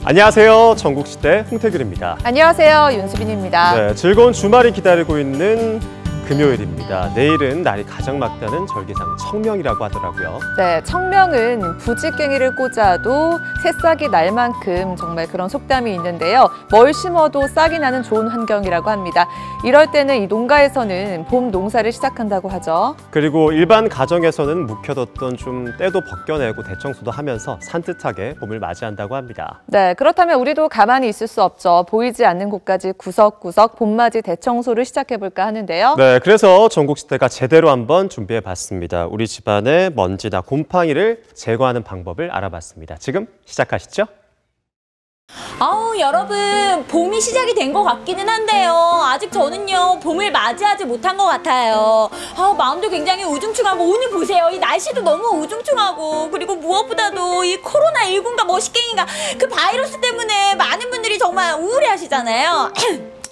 안녕하세요. 전국시대 홍태길입니다. 안녕하세요. 윤수빈입니다. 네, 즐거운 주말이 기다리고 있는 금요일입니다. 내일은 날이 가장 맑다는 절기상 청명이라고 하더라고요. 네, 청명은 부지깽이를 꽂아도 새싹이 날 만큼 정말 그런 속담이 있는데요. 뭘 심어도 싹이 나는 좋은 환경이라고 합니다. 이럴 때는 이 농가에서는 봄 농사를 시작한다고 하죠. 그리고 일반 가정에서는 묵혀뒀던 좀 때도 벗겨내고 대청소도 하면서 산뜻하게 봄을 맞이한다고 합니다. 네, 그렇다면 우리도 가만히 있을 수 없죠. 보이지 않는 곳까지 구석구석 봄맞이 대청소를 시작해볼까 하는데요. 네, 그래서 전국시대가 제대로 한번 준비해봤습니다. 우리 집안의 먼지나 곰팡이를 제거하는 방법을 알아봤습니다. 지금 시작하시죠. 아우 여러분, 봄이 시작이 된 것 같기는 한데요. 아직 저는요 봄을 맞이하지 못한 것 같아요. 마음도 굉장히 우중충하고, 오늘 보세요, 이 날씨도 너무 우중충하고, 그리고 무엇보다도 이 코로나19인가 머시갱인가 그 바이러스 때문에 많은 분들이 정말 우울해하시잖아요.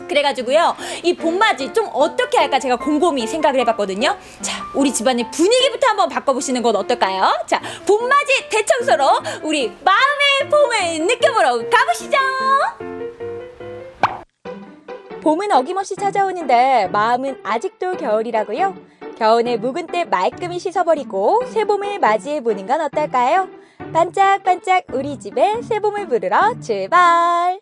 그래가지고요, 이 봄맞이 좀 어떻게 할까 제가 곰곰이 생각을 해봤거든요. 자, 우리 집안의 분위기부터 한번 바꿔보시는 건 어떨까요? 자, 봄맞이 대청소로 우리 마음의 봄을 느껴보러 가보시죠. 봄은 어김없이 찾아오는데 마음은 아직도 겨울이라고요? 겨우내 묵은 때 말끔히 씻어버리고 새봄을 맞이해보는 건 어떨까요? 반짝반짝 우리 집에 새봄을 부르러 출발!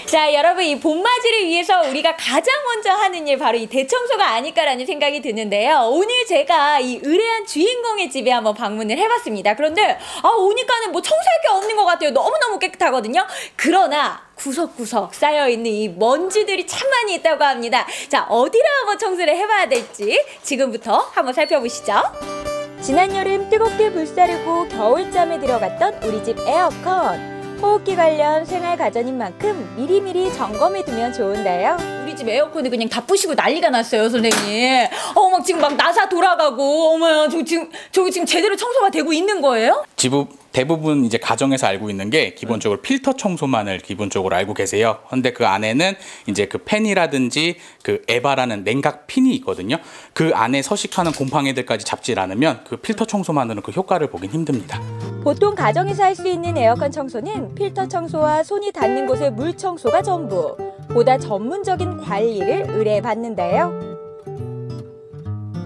자, 여러분, 이 봄맞이를 위해서 우리가 가장 먼저 하는 일, 바로 이 대청소가 아닐까라는 생각이 드는데요. 오늘 제가 이 의뢰한 주인공의 집에 한번 방문을 해봤습니다. 그런데 오니까는 뭐 청소할 게 없는 것 같아요. 너무너무 깨끗하거든요. 그러나 구석구석 쌓여있는 이 먼지들이 참 많이 있다고 합니다. 자, 어디를 한번 청소를 해봐야 될지 지금부터 한번 살펴보시죠. 지난 여름 뜨겁게 불사르고 겨울잠에 들어갔던 우리 집 에어컨. 호흡기 관련 생활 가전인 만큼 미리미리 점검해두면 좋은데요. 우리 집 에어컨이 그냥 다 부시고 난리가 났어요, 선생님. 막 지금 막 나사 돌아가고, 어머야, 저기 지금 제대로 청소가 되고 있는 거예요? 대부분 이제 가정에서 알고 있는 게 기본적으로 필터 청소만을 기본적으로 알고 계세요. 근데 그 안에는 이제 그 팬이라든지 그 에바라는 냉각 핀이 있거든요. 그 안에 서식하는 곰팡이들까지 잡지 않으면 그 필터 청소만으로는 그 효과를 보긴 힘듭니다. 보통 가정에서 할 수 있는 에어컨 청소는 필터 청소와 손이 닿는 곳의 물 청소가 전부. 보다 전문적인 관리를 의뢰받는데요.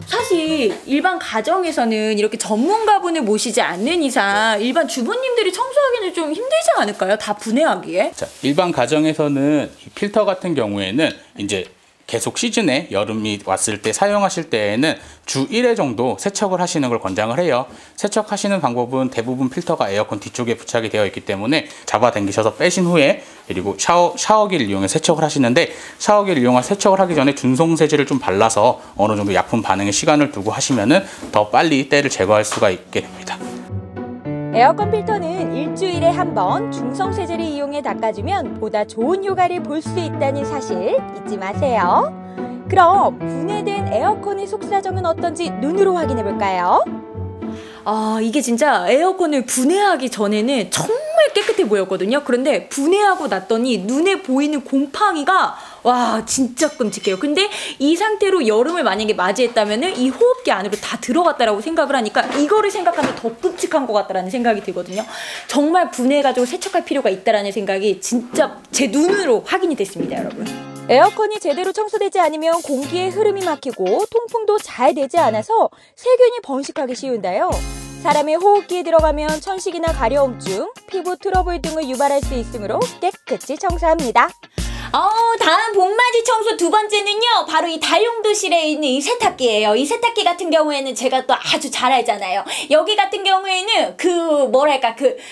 사실 일반 가정에서는 이렇게 전문가분을 모시지 않는 이상 일반 주부님들이 청소하기는 좀 힘들지 않을까요? 다 분해하기에? 자, 일반 가정에서는 필터 같은 경우에는 이제 계속 시즌에 여름이 왔을 때 사용하실 때에는 주 1회 정도 세척을 하시는 걸 권장을 해요. 세척하시는 방법은 대부분 필터가 에어컨 뒤쪽에 부착이 되어 있기 때문에 잡아당기셔서 빼신 후에, 그리고 샤워기를 이용해 세척을 하시는데, 샤워기를 이용해 세척을 하기 전에 준송세제를 좀 발라서 어느 정도 약품 반응에 시간을 두고 하시면은 더 빨리 때를 제거할 수가 있게 됩니다. 에어컨 필터는 일주일에 한 번 중성세제를 이용해 닦아주면 보다 좋은 효과를 볼 수 있다는 사실 잊지 마세요. 그럼 분해된 에어컨의 속사정은 어떤지 눈으로 확인해 볼까요? 이게 진짜 에어컨을 분해하기 전에는 정말 깨끗해 보였거든요. 그런데 분해하고 났더니 눈에 보이는 곰팡이가 와, 진짜 끔찍해요. 근데 이 상태로 여름을 만약에 맞이했다면은 이 호흡기 안으로 다 들어갔다라고 생각을 하니까 이거를 생각하면 더 끔찍한 것 같다라는 생각이 들거든요. 정말 분해해가지고 세척할 필요가 있다라는 생각이 진짜 제 눈으로 확인이 됐습니다, 여러분. 에어컨이 제대로 청소되지 않으면 공기의 흐름이 막히고 통풍도 잘 되지 않아서 세균이 번식하기 쉬운데요. 사람의 호흡기에 들어가면 천식이나 가려움증, 피부 트러블 등을 유발할 수 있으므로 깨끗이 청소합니다. 다음 봄맞이 청소 두 번째는요, 바로 이 다용도실에 있는 이 세탁기예요. 이 세탁기 같은 경우에는 제가 또 아주 잘 알잖아요. 여기 같은 경우에는 그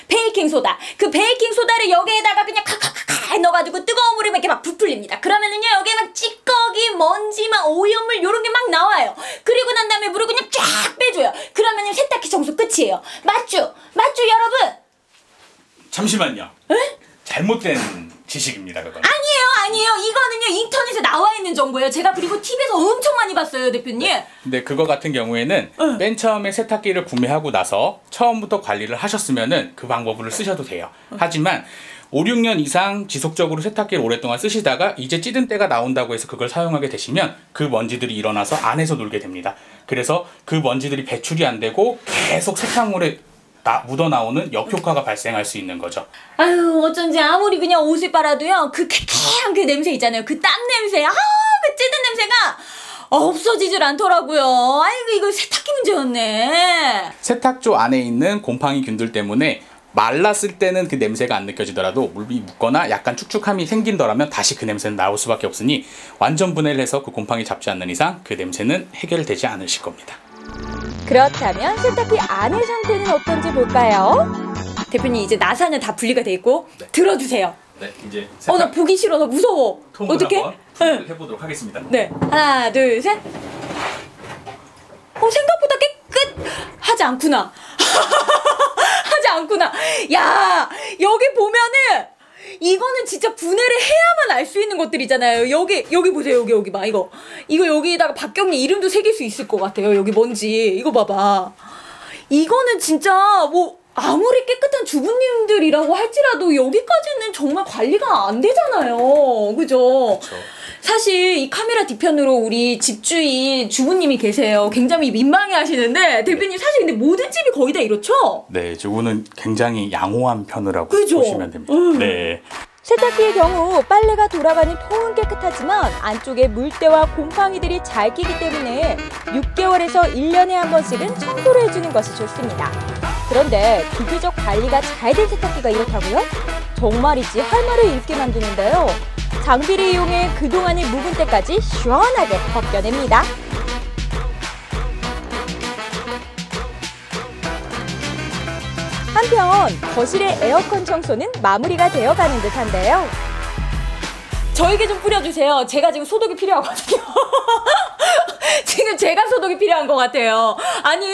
베이킹소다. 그 베이킹소다를 여기에다가 그냥 칼칼칼 넣어가지고 뜨거운 물에 이렇게 막 부풀립니다. 그러면은요, 여기에 막 찌꺼기, 먼지, 막 오염물 요런 게 막 나와요. 그리고 난 다음에 물을 그냥 쫙 빼줘요. 그러면은 세탁기 청소 끝이에요. 맞죠? 여러분? 잠시만요. 에? 잘못된 지식입니다, 그건. 아니에요. 이거는요, 인터넷에 나와 있는 정보예요. 제가 그리고 TV에서 엄청 많이 봤어요, 대표님. 근데 그거 같은 경우에는 맨 처음에 세탁기를 구매하고 나서 처음부터 관리를 하셨으면은 그 방법을 쓰셔도 돼요. 하지만 5, 6년 이상 지속적으로 세탁기를 오랫동안 쓰시다가 이제 찌든 때가 나온다고 해서 그걸 사용하게 되시면 그 먼지들이 일어나서 안에서 놀게 됩니다. 그래서 그 먼지들이 배출이 안 되고 계속 세탁물에 묻어나오는 역효과가 발생할 수 있는 거죠. 아유, 어쩐지 아무리 그냥 옷을 빨아도요, 그 쾌쾌한 그 냄새 있잖아요. 그 땀 냄새, 그 찌든 냄새가 없어지질 않더라고요. 아이고, 이거 세탁기 문제였네. 세탁조 안에 있는 곰팡이균들 때문에 말랐을 때는 그 냄새가 안 느껴지더라도 물이 묻거나 약간 축축함이 생긴더라면 다시 그 냄새는 나올 수밖에 없으니 완전 분해를 해서 그 곰팡이 잡지 않는 이상 그 냄새는 해결되지 않으실 겁니다. 그렇다면 세탁기 안의 상태는 어떤지 볼까요? 대표님, 이제 나사는 다 분리가 돼 있고, 네. 들어주세요. 네, 이제 나 보기 싫어. 나 무서워. 어떻게? 해보도록 하겠습니다. 네. 하나, 둘, 셋. 생각보다 깨끗하지 않구나. 하지 않구나. 야, 여기 보면은 이거는 진짜 분해를 해야만 알 수 있는 것들이잖아요. 여기 보세요. 여기 봐. 이거 여기다가 박경리 이름도 새길 수 있을 것 같아요. 여기 먼지. 이거 봐봐. 이거는 진짜 뭐 아무리 깨끗한 주부님들이라고 할지라도 여기까지는 정말 관리가 안 되잖아요. 그죠? 그렇죠. 사실 이 카메라 뒤편으로 우리 집주인 주부님이 계세요. 굉장히 민망해 하시는데, 대표님 사실 근데 모든 집이 거의 다 이렇죠? 네, 저거는 굉장히 양호한 편이라고 그죠? 보시면 됩니다. 네. 세탁기의 경우 빨래가 돌아가는 통은 깨끗하지만 안쪽에 물때와 곰팡이들이 잘 끼기 때문에 6개월에서 1년에 한 번씩은 청소를 해주는 것이 좋습니다. 그런데 비교적 관리가 잘 된 세탁기가 이렇다고요? 정말이지 할 말을 잃게 만드는데요. 장비를 이용해 그동안의 묵은 때까지 시원하게 벗겨냅니다. 한편 거실의 에어컨 청소는 마무리가 되어가는 듯한데요. 저에게 좀 뿌려주세요. 제가 지금 소독이 필요하거든요. 지금 제가 소독이 필요한 것 같아요. 아니,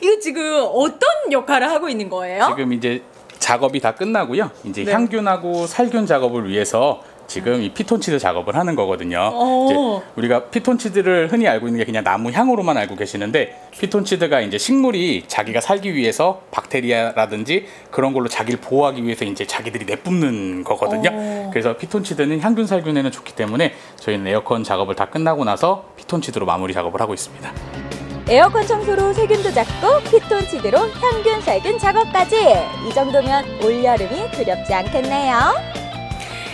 이거 지금 어떤 역할을 하고 있는 거예요? 지금 이제 작업이 다 끝나고요. 이제 향균하고 살균 작업을 위해서 지금 이 피톤치드 작업을 하는 거거든요. 이제 우리가 피톤치드를 흔히 알고 있는 게 그냥 나무 향으로만 알고 계시는데, 피톤치드가 이제 식물이 자기가 살기 위해서 박테리아라든지 그런 걸로 자기를 보호하기 위해서 이제 자기들이 내뿜는 거거든요. 그래서 피톤치드는 향균 살균에는 좋기 때문에 저희는 에어컨 작업을 다 끝나고 나서 피톤치드로 마무리 작업을 하고 있습니다. 에어컨 청소로 세균도 잡고 피톤치드로 향균 살균 작업까지. 이 정도면 올여름이 두렵지 않겠네요.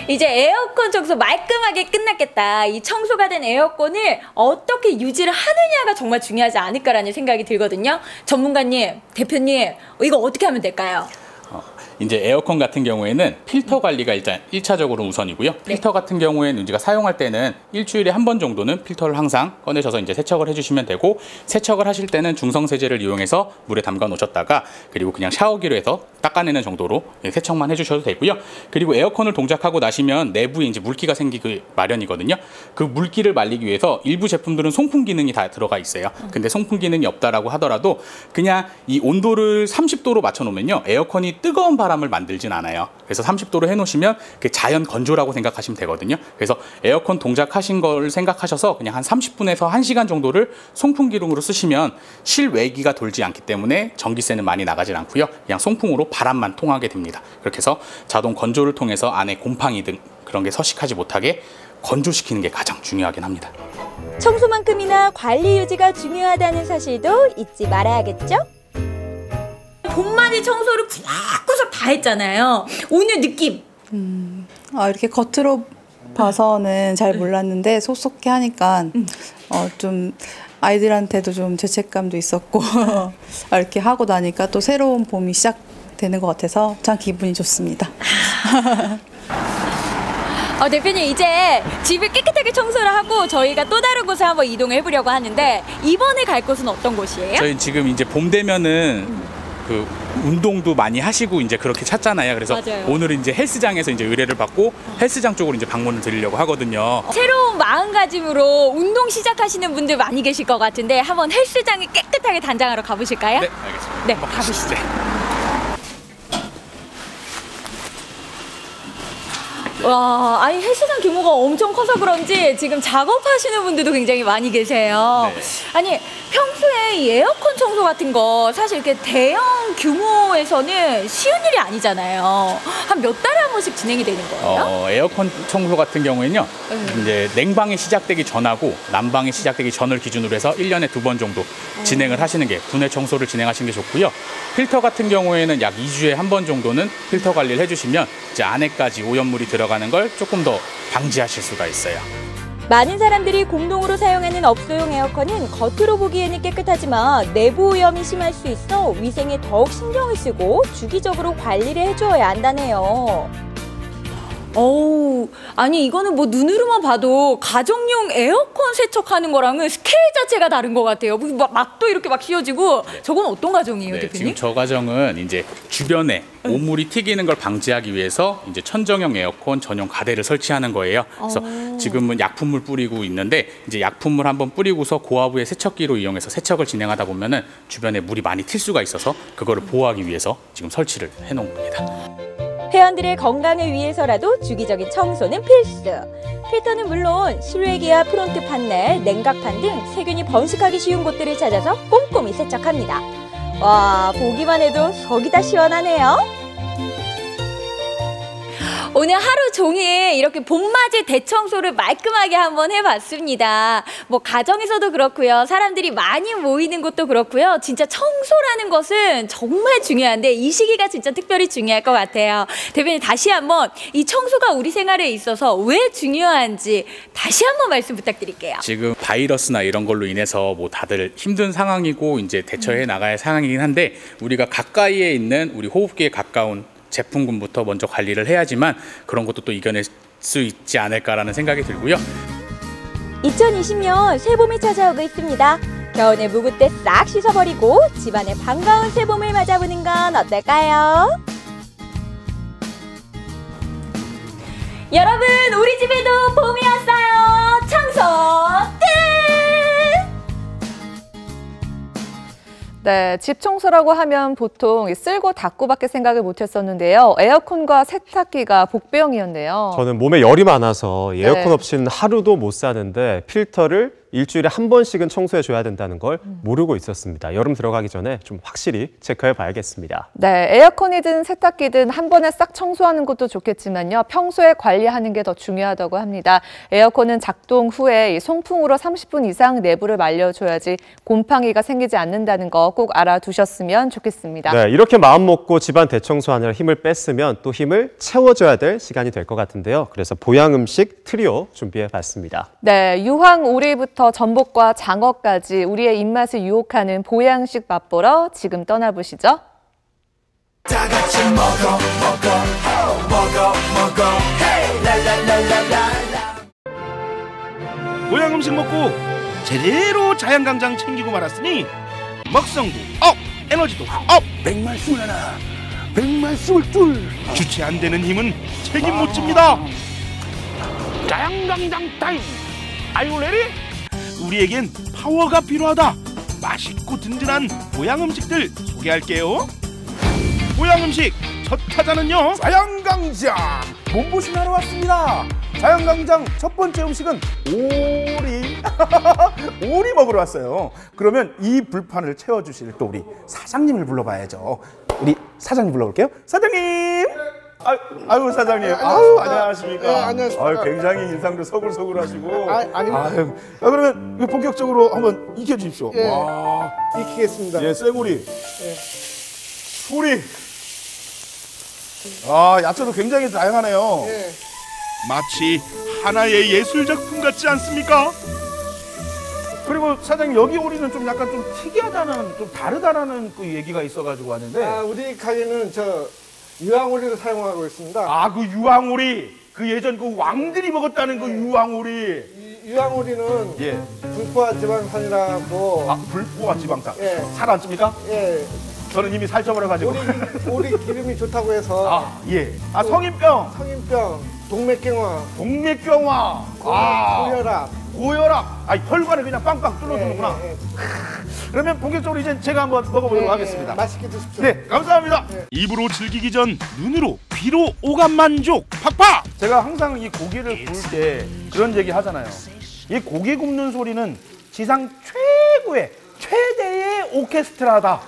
이제 에어컨 청소 말끔하게 끝났겠다. 이 청소가 된 에어컨을 어떻게 유지를 하느냐가 정말 중요하지 않을까라는 생각이 들거든요. 전문가님, 대표님, 이거 어떻게 하면 될까요? 이제 에어컨 같은 경우에는 필터 관리가 일단 1차적으로 우선이고요. 필터 같은 경우에는 우리가 사용할 때는 일주일에 한 번 정도는 필터를 항상 꺼내셔서 이제 세척을 해주시면 되고, 세척을 하실 때는 중성 세제를 이용해서 물에 담가 놓으셨다가 그리고 그냥 샤워기로 해서 닦아내는 정도로 세척만 해주셔도 되고요. 그리고 에어컨을 동작하고 나시면 내부에 이제 물기가 생기기 마련이거든요. 그 물기를 말리기 위해서 일부 제품들은 송풍 기능이 다 들어가 있어요. 근데 송풍 기능이 없다라고 하더라도 그냥 이 온도를 30도로 맞춰 놓으면요, 에어컨이 뜨거운 바람을 만들진 않아요. 그래서 30도로 해놓으시면 그 자연 건조라고 생각하시면 되거든요. 그래서 에어컨 동작하신 걸 생각하셔서 그냥 한 30분에서 1시간 정도를 송풍 기능으로 쓰시면 실외기가 돌지 않기 때문에 전기세는 많이 나가질 않고요. 그냥 송풍으로 바람만 통하게 됩니다. 그렇게 해서 자동 건조를 통해서 안에 곰팡이 등 그런 게 서식하지 못하게 건조시키는 게 가장 중요하긴 합니다. 청소만큼이나 관리 유지가 중요하다는 사실도 잊지 말아야겠죠? 봄맞이 청소를 구석구석 다 했잖아요. 오늘 느낌. 이렇게 겉으로 봐서는 잘 몰랐는데 속속해 하니까 좀 아이들한테도 좀 죄책감도 있었고 이렇게 하고 나니까 또 새로운 봄이 시작되는 것 같아서 참 기분이 좋습니다. 대표님, 이제 집을 깨끗하게 청소를 하고 저희가 또 다른 곳에 한번 이동을 해보려고 하는데, 이번에 갈 곳은 어떤 곳이에요? 저희 지금 이제 봄 되면은 그 운동도 많이 하시고 이제 그렇게 찾잖아요. 그래서 맞아요. 오늘은 이제 헬스장에서 이제 의뢰를 받고 헬스장 쪽으로 이제 방문을 드리려고 하거든요. 새로운 마음가짐으로 운동 시작하시는 분들 많이 계실 것 같은데, 한번 헬스장에 깨끗하게 단장하러 가보실까요? 네, 알겠습니다. 네, 가보시죠. 네. 와, 아니 헬스장 규모가 엄청 커서 그런지 지금 작업하시는 분들도 굉장히 많이 계세요. 네. 아니 평소에 이 에어컨 청소 같은 거 사실 이렇게 대형 규모에서는 쉬운 일이 아니잖아요. 한 몇 달에 한 번씩 진행이 되는 거예요? 에어컨 청소 같은 경우에는요, 이제 냉방이 시작되기 전하고 난방이 시작되기 전을 기준으로 해서 1년에 2번 정도 진행을 하시는 게 분해 청소를 진행하시는 게 좋고요. 필터 같은 경우에는 약 2주에 한 번 정도는 필터 관리를 해주시면 이제 안에까지 오염물이 들어가는 걸 조금 더 방지하실 수가 있어요. 많은 사람들이 공동으로 사용하는 업소용 에어컨은 겉으로 보기에는 깨끗하지만 내부 오염이 심할 수 있어 위생에 더욱 신경을 쓰고 주기적으로 관리를 해주어야 한다네요. 어우, 아니 이거는 뭐 눈으로만 봐도 가정용 에어컨 세척하는 거랑은 스케일 자체가 다른 것 같아요. 막도 이렇게 막 씌워지고 저건 어떤 가정이에요, 네, 대표님? 지금 저 가정은 이제 주변에 오물이 튀기는 걸 방지하기 위해서 이제 천정형 에어컨 전용 가대를 설치하는 거예요. 그래서 지금은 약품물 뿌리고 있는데 이제 약품물 한번 뿌리고서 고압의 세척기로 이용해서 세척을 진행하다 보면은 주변에 물이 많이 튈 수가 있어서 그거를 보호하기 위해서 지금 설치를 해놓은 겁니다. 회원들의 건강을 위해서라도 주기적인 청소는 필수. 필터는 물론 실외기와 프론트 판넬, 냉각판 등 세균이 번식하기 쉬운 곳들을 찾아서 꼼꼼히 세척합니다. 와, 보기만 해도 속이 다 시원하네요. 오늘 하루 종일 이렇게 봄맞이 대청소를 말끔하게 한번 해봤습니다. 뭐 가정에서도 그렇고요. 사람들이 많이 모이는 곳도 그렇고요. 진짜 청소라는 것은 정말 중요한데 이 시기가 진짜 특별히 중요할 것 같아요. 대표님 다시 한번 이 청소가 우리 생활에 있어서 왜 중요한지 다시 한번 말씀 부탁드릴게요. 지금 바이러스나 이런 걸로 인해서 뭐 다들 힘든 상황이고 이제 대처해 나가야 상황이긴 한데 우리가 가까이에 있는 우리 호흡기에 가까운 제품군부터 먼저 관리를 해야지만 그런 것도 또 이겨낼 수 있지 않을까라는 생각이 들고요. 2020년 새봄이 찾아오고 있습니다. 겨우내 묵을 때 싹 씻어버리고 집안에 반가운 새봄을 맞아보는 건 어떨까요? 여러분, 우리 집에도 봄이 왔어요. 청소 끝! 네, 집 청소라고 하면 보통 쓸고 닦고밖에 생각을 못했었는데요. 에어컨과 세탁기가 복병이었네요. 저는 몸에 열이 많아서 에어컨 네. 없이는 하루도 못 사는데 필터를 일주일에 한 번씩은 청소해 줘야 된다는 걸 모르고 있었습니다. 여름 들어가기 전에 좀 확실히 체크해 봐야겠습니다. 네, 에어컨이든 세탁기든 한 번에 싹 청소하는 것도 좋겠지만요. 평소에 관리하는 게 더 중요하다고 합니다. 에어컨은 작동 후에 이 송풍으로 30분 이상 내부를 말려줘야지 곰팡이가 생기지 않는다는 거 꼭 알아두셨으면 좋겠습니다. 네, 이렇게 마음 먹고 집안 대청소하느라 힘을 뺐으면 또 힘을 채워줘야 될 시간이 될 것 같은데요. 그래서 보양 음식 트리오 준비해 봤습니다. 네, 유황 오리부터 전복과 장어까지 우리의 입맛을 유혹하는 보양식 맛보러 지금 떠나보시죠. 다 같이 먹어 hey 랄랄랄랄랄라 보양 음식 먹고 제대로 자양강장 챙기고 말았으니 먹성도 업 에너지도 업 백말씀을 하나 백말씀을 둘 주체 안 되는 힘은 책임 못 집니다. 자양강장 타임 Are you ready? 우리에겐 파워가 필요하다. 맛있고 든든한 보양 음식들 소개할게요. 보양 음식 첫 타자는요. 자양강장 몸보신하러 왔습니다. 자양강장 첫 번째 음식은 오리 오리 먹으러 왔어요. 그러면 이 불판을 채워주실 또 우리 사장님을 불러봐야죠. 우리 사장님 불러볼게요. 사장님. 아유 사장님. 아유 안녕하십니까. 네, 안녕하십니까. 아유 굉장히 인상도 서글서글하시고. 아닙니다. 아유, 그러면 본격적으로 한번 익혀주십시오. 예. 와. 익히겠습니다. 예, 쇠고리. 예. 소리. 아, 야채도 굉장히 다양하네요. 예. 마치 하나의 예술 작품 같지 않습니까? 그리고 사장님 여기 오리는 좀 약간 좀 특이하다는, 좀 다르다라는 그 얘기가 있어가지고 왔는데. 우리 가게는 저 유황오리를 사용하고 있습니다. 아, 그 유황오리. 그 예전 그 왕들이 먹었다는 그 유황오리. 유황오리는 예. 불포화 지방산이라고. 아, 불포화 지방산. 예. 살 안 찝니까? 예. 저는 이미 살쪄버려가지고. 오리 기름이 좋다고 해서. 아, 예. 아, 성인병. 성인병, 동맥경화, 동맥경화. 고혈압. 고혈압. 아, 혈관을 그냥 빵빵 뚫어주는구나. 예, 예. 그러면 본격적으로 이제 제가 한번 먹어보도록 하겠습니다. 맛있게 드십시오. 네, 감사합니다. 입으로 즐기기 전 눈으로 귀로 오감 만족 팍팍 제가 항상 이 고기를 구울 때 그런 얘기 하잖아요. 이 고기 굽는 소리는 지상 최대의 오케스트라다.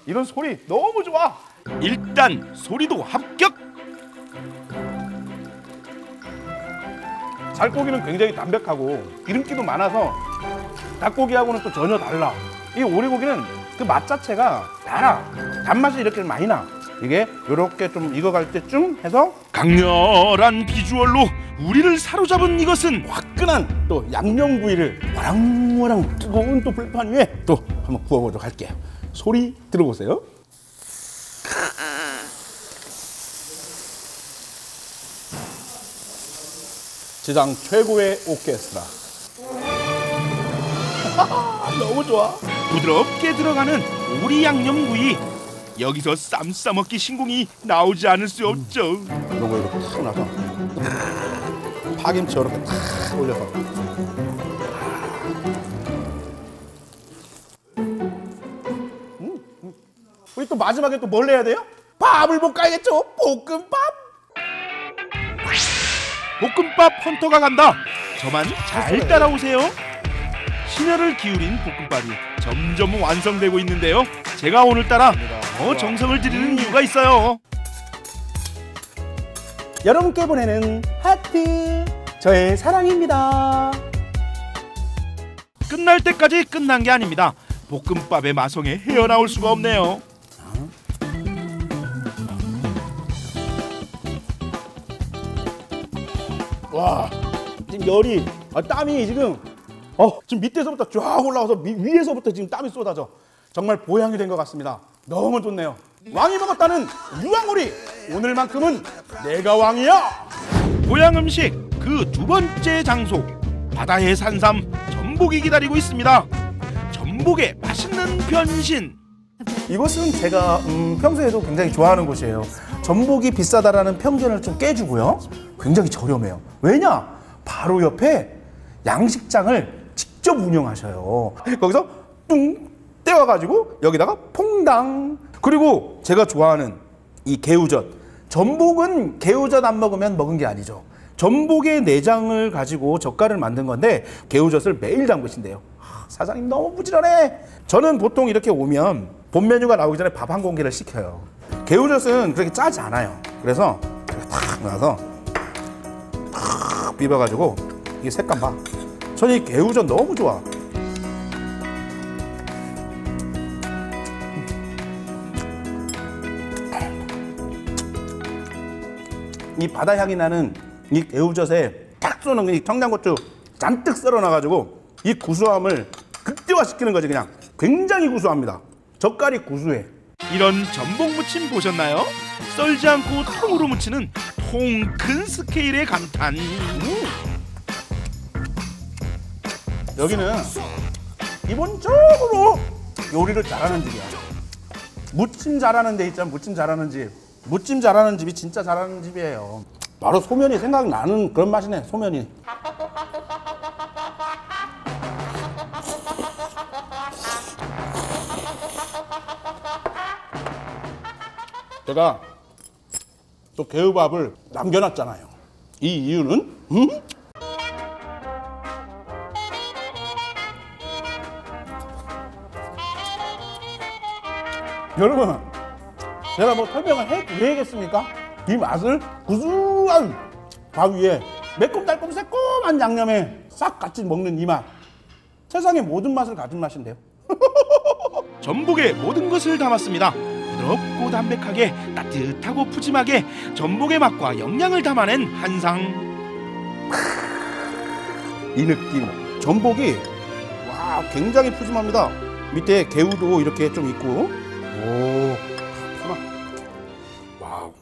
이런 소리 너무 좋아. 일단 소리도 합격. 살코기는 굉장히 담백하고 기름기도 많아서 닭고기하고는 또 전혀 달라. 이 오리고기는 그 맛 자체가 달아. 단맛이 이렇게 많이 나. 이게 이렇게 좀 익어갈 때쯤 해서 강렬한 비주얼로 우리를 사로잡은 이것은 화끈한 또 양념구이를 와랑와랑 뜨거운 또 불판 위에 또 한번 구워보도록 할게요. 소리 들어보세요. 지상 최고의 오케스트라. 너무 좋아. 부드럽게 들어가는 오리 양념구이. 여기서 쌈 싸먹기 신공이 나오지 않을 수 없죠. 요거 이렇게 탁 나서 파김치 이렇게 탁 올려서 우리 또 마지막에 또 뭘 내야 돼요? 밥을 볶아야겠죠? 볶음밥. 볶음밥 헌터가 간다. 저만 잘 따라오세요. 심혈을 기울인 볶음밥이 점점 완성되고 있는데요. 제가 오늘따라 더 정성을 들이는 이유가 있어요. 여러분께 보내는 하트, 저의 사랑입니다. 끝날 때까지 끝난 게 아닙니다. 볶음밥의 마성에 헤어나올 수가 없네요. 와, 지금 열이, 땀이 지금 지금 밑에서부터 쫙 올라와서 위에서부터 지금 땀이 쏟아져. 정말 보양이 된 것 같습니다. 너무 좋네요. 왕이 먹었다는 유황오리. 오늘만큼은 내가 왕이야. 보양 음식 그 두 번째 장소, 바다의 산삼 전복이 기다리고 있습니다. 전복의 맛있는 변신. 이곳은 제가 평소에도 굉장히 좋아하는 곳이에요. 전복이 비싸다라는 편견을 좀 깨주고요. 굉장히 저렴해요. 왜냐? 바로 옆에 양식장을 직접 운영하셔요. 거기서 뚱 떼와가지고 여기다가 퐁당. 그리고 제가 좋아하는 이 개우젓. 전복은 개우젓 안 먹으면 먹은 게 아니죠. 전복의 내장을 가지고 젓갈을 만든 건데 개우젓을 매일 담그신대요. 사장님 너무 부지런해. 저는 보통 이렇게 오면 본 메뉴가 나오기 전에 밥 한 공기를 시켜요. 개우젓은 그렇게 짜지 않아요. 그래서 이렇게 탁 넣어서 탁 비벼가지고 이 색감 봐. 저는 이 개우젓 너무 좋아. 이 바다 향이 나는 이 개우젓에 딱 쏘는 이 청양고추 잔뜩 썰어놔가지고 이 구수함을 극대화시키는 거지. 그냥 굉장히 구수합니다. 젓갈이 구수해. 이런 전복 무침 보셨나요? 썰지 않고 통으로 무치는 통 큰 스케일의 감탄. 여기는 기본적으로 요리를 잘하는 집이야. 무침 잘하는 데 있잖아. 무침 잘하는 집. 무침 잘하는 집이 진짜 잘하는 집이에요. 바로 소면이 생각나는 그런 맛이네. 소면이. 제가 또 개우밥을 남겨놨잖아요. 이 이유는 여러분, 제가 뭐 설명을 해드려야겠습니까? 이 맛을 구수한 밥 위에 매콤달콤 새콤한 양념에 싹 같이 먹는 이 맛. 세상의 모든 맛을 가진 맛인데요. 전복의 모든 것을 담았습니다. 부드럽고 담백하게, 따뜻하고 푸짐하게 전복의 맛과 영양을 담아낸 한상. 이 느낌. 전복이 와 굉장히 푸짐합니다. 밑에 개우도 이렇게 좀 있고. 오. 와우.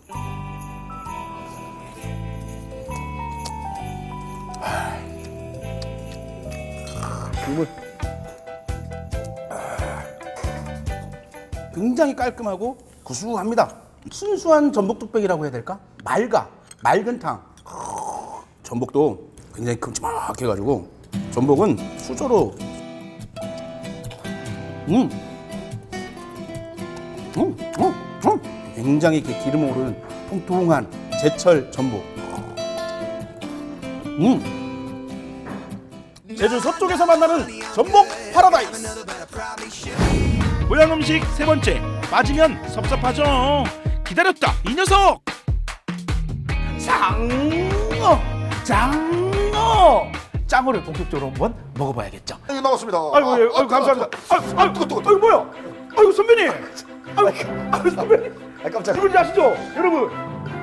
국물. 굉장히 깔끔하고 구수합니다. 순수한 전복뚝배기라고 해야 될까? 맑은 탕. 전복도 굉장히 큼지막해가지고 전복은 수저로 굉장히 이렇게 기름 오르는 통통한 제철 전복. 제주 서쪽에서 만나는 전복 파라다이스. 고향 음식 세 번째, 빠지면 섭섭하죠. 기다렸다 이 녀석. 장어. 장어를 본격적으로 한번 먹어봐야겠죠. 여기 나왔습니다. 아이고, 아이고 감사합니다. 아이고, 아이고 뭐야? 아이고 선배님. 아이고 선배님. 아, 깜짝이야. 누군지 아시죠, 여러분?